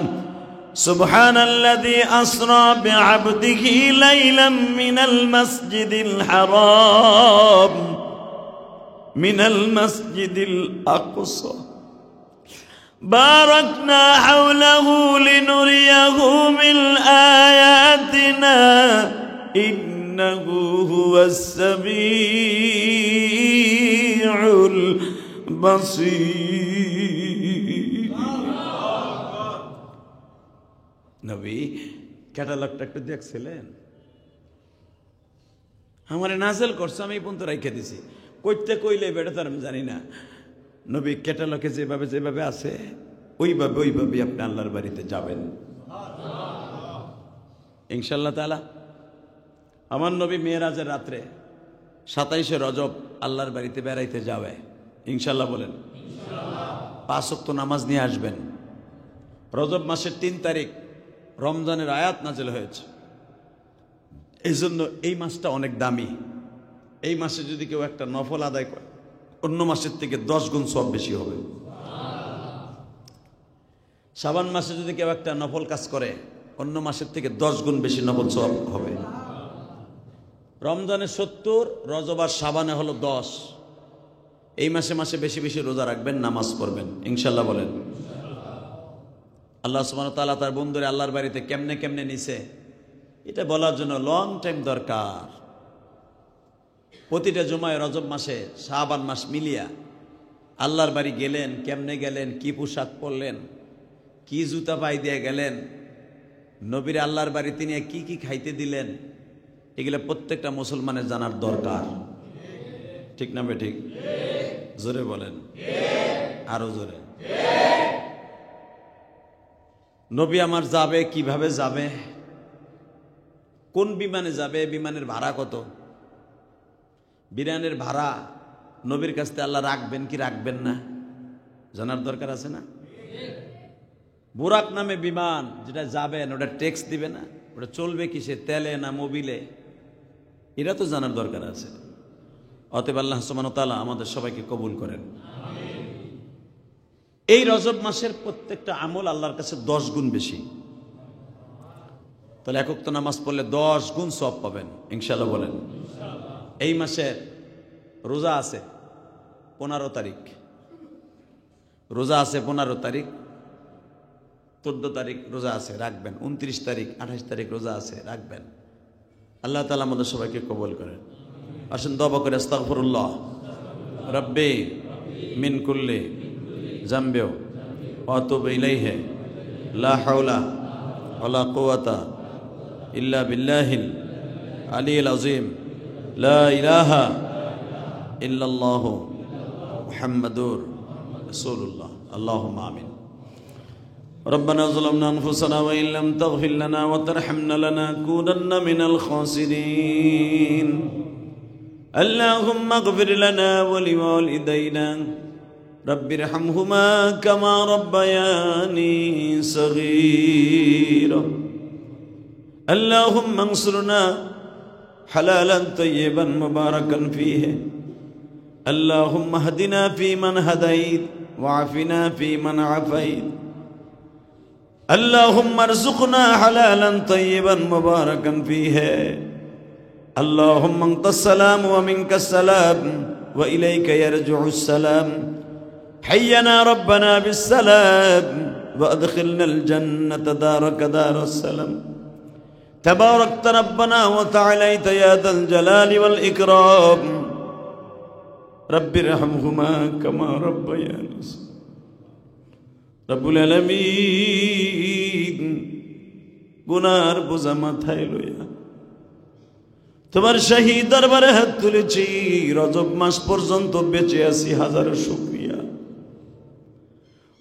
সুবহানাল্লাযী আসরা বিআবদিহি লাইলাম মিনাল মাসজিদিল হারাম মিনাল মাসজিদিল আকসা বারাকনা হাওলাহু লিনুরিয়াহু মিন আয়াতিনা ইন্নাহু হুয়াস সামিউল বাসীর। নবী ক্যাটালগটা একটু দেখছিলেন? আমারে নাজেল করছে, আমি পর্যন্ত রাইখে দিছি। কইতে কইলে বেটা তার আমি জানি না। নবী ক্যাটালগে যেভাবে যেভাবে আছে ওইভাবে আপনি আল্লাহর বাড়িতে যাবেন ইনশাআল্লাহ তাআলা। আমার নবী মেরাজের রাত্রে 27শে রজব আল্লাহর বাড়িতে বেড়াইতে যাবে ইনশাআল্লাহ। বলেন ইনশাআল্লাহ। 5 ওয়াক্ত নামাজ নিয়ে আসবেন। রজব মাসের 3 তারিখ রমজানের আয়াত নাজিল হয়েছে। এই জন্য এই মাসটা অনেক দামি। এই মাসে যদি কেউ একটা নফল আদায় করে অন্য মাসের থেকে 10 গুণ সওয়াব বেশি হবে। শাবান মাসে যদি কেউ একটা নফল কাজ করে অন্য মাসের থেকে 10 গুণ বেশি নফল সওয়াব হবে। রমজানে 70, রজব আর শাবানে হলো 10। এই মাসে মাসে বেশি বেশি রোজা রাখবেন, নামাজ পড়বেন ইনশাআল্লাহ। বলেন আল্লাহ সুবহানাহু ওয়া তাআলা তার বন্ধুরে আল্লাহর বাড়িতে কেমনে কেমনে নিছে এটা বলার জন্য লং টাইম দরকার। প্রতিটা জুমায় রজব মাসে শাবান মাস মিলিয়া আল্লাহর বাড়ি গেলেন, কেমনে গেলেন, কি পোশাক পরলেন, কি জুতা পাই দিয়ে গেলেন, নবীর আল্লাহর বাড়িতে নিয়ে কি কি খাইতে দিলেন, এগুলো প্রত্যেকটা মুসলমানের জানার দরকার। ঠিক না ঠিক? জোরে বলেন, আরো জোরে। নবী আমার যাবে, কিভাবে যাবে, কোন বিমানে যাবে, বিমানের ভাড়া কত, বিমানের ভাড়া নবীর কাছ থেকে আল্লাহ রাখবেন কি রাখবেন না জানার দরকার আছে না? বুরাক নামে বিমান যেটা যাবেন ওটা ট্যাক্স দিবে না, ওটা চলবে কিসে, তেলে না মোবিলে, এটা তো জানার দরকার আছে। অতএব আল্লাহ সুবহানাহু ওয়া তাআলা আমাদের সবাইকে কবুল করেন। এই রজব মাসের প্রত্যেকটা আমল আল্লাহর কাছে 10 গুণ বেশি। তাহলে এক ওয়াক্ত নামাজ পড়লে 10 গুণ সওয়াব পাবেন ইনশাআল্লাহ। বলেন এই মাসে রোজা আছে 15 তারিখ, রোজা আছে 15 তারিখ, 14 তারিখ রোজা আছে, রাখবেন। 29 তারিখ, 28 তারিখ রোজা আছে, রাখবেন। আল্লাহ তাআলা আমাদের সবাইকে কবুল করেন। আসুন দোয়া করে আস্তাগফিরুল্লাহ রব্বি মিন কুল্লি জামবি ওয়া আতুবু ইলাইহি লা হাওলা ওয়ালা কুওয়াতা ইল্লা বিল্লাহিল আলিয়্যিল আযীম লা ইলাহা ইল্লাল্লাহু মুহাম্মাদুর রাসূলুল্লাহ। আল্লাহুম্মা আমিন। ربنا ظلمنا أنفسنا وإن لم تغفر لنا وترحمنا لنكونن من الخاسرين. اللهم اغفر لنا ولوالدينا رب ارحمهما كما ربياني صغيرا. اللهم انصرنا حلالا طيبا مباركا فيه. اللهم اهدنا فيمن هديت وعافنا فيمن عافيت اللهم ارزقنا حلالا طيبا مباركا فيه اللهم انت السلام ومنك السلام وإليك يرجع السلام حينا ربنا بالسلام وأدخلنا الجنة دارك دار السلام تباركت ربنا وتعاليت يا ذا الجلال والإكرام رب ارحمهما كما ربياني رب العالمين গুনার বোঝা মাথায় লইয়া তোমার শাহী দরবারে হাত তুলেছি রজব মাস পর্যন্ত বেঁচে আছি হাজারো শুকরিয়া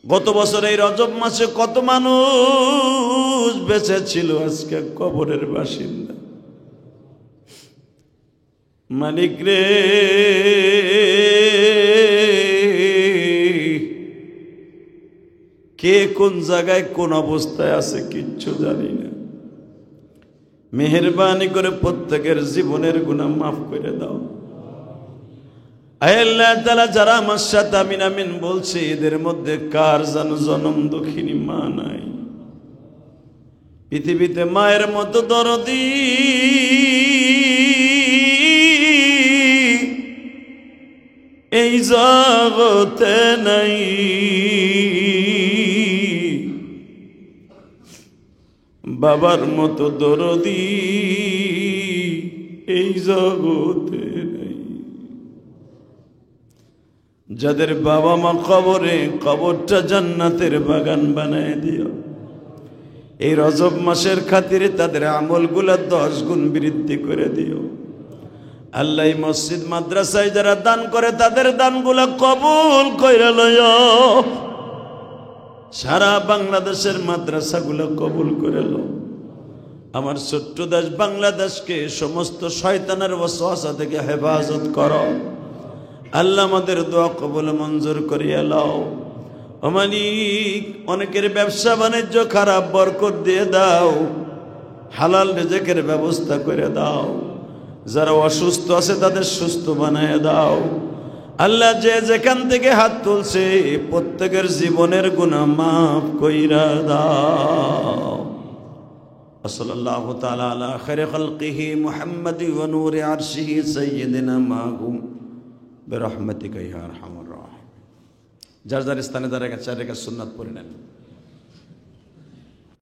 গত বছর এই রজব মাসে কত মানুষ বেঁচে ছিল আজকে কবরের বাসিন্দা মালিক রে কে কোন জায়গায় কোন অবস্থায় আছে কিচ্ছু জানি না মেহেরবানি করে প্রত্যেকের জীবনের গুনাহ মাফ করে দাও আল্লাহ তাআলা যারা আমার সাথে আমিন আমিন বলছে এদের মধ্যে কার যেন জনম দুঃখিনী মা নাই পৃথিবীতে মায়ের মতো দরদি এই জগতে নাই বাবার মতো দরদি এই জগতে নাই যাদের বাবা মা কবরে কবরটা জান্নাতের বাগান বানায় দিও এই রজব মাসের খাতিরে তাদের আমলগুলা 10 গুণ বৃদ্ধি করে দিও আল্লাহ মসজিদ মাদ্রাসায় যারা দান করে তাদের দানগুলা কবুল কইরা লইও সারা বাংলাদেশের মাদ্রাসাগুলো কবুল করে লো আমার ছোট্ট দেশ বাংলাদেশকে সমস্ত শয়তানের ওয়াসওয়াসা থেকে হেফাজত করো আল্লাহ আমাদের দোয়া কবুল মঞ্জুর করিয়া লও ও মালিক অনেকের ব্যবসা বাণিজ্য খারাপ বরকত দিয়ে দাও হালাল রিজিকের ব্যবস্থা করে দাও যারা অসুস্থ আছে তাদের সুস্থ বানায় দাও আল্লাহ যে যেখান থেকে হাত তুলছে প্রত্যেকের জীবনের গুনাহ মাফ কইরা দাও সাল্লাল্লাহু তাআলা আলা খায়রি খালকিহি মুহাম্মাদি ওয়া নূরি আরশিহি সাইয়্যিদিনা মাহুম বিরহমাতিকা ইয়া আরহামার রাহিম যার যার স্থানে যারা চার রাকাত সুন্নাত পড়ে নেন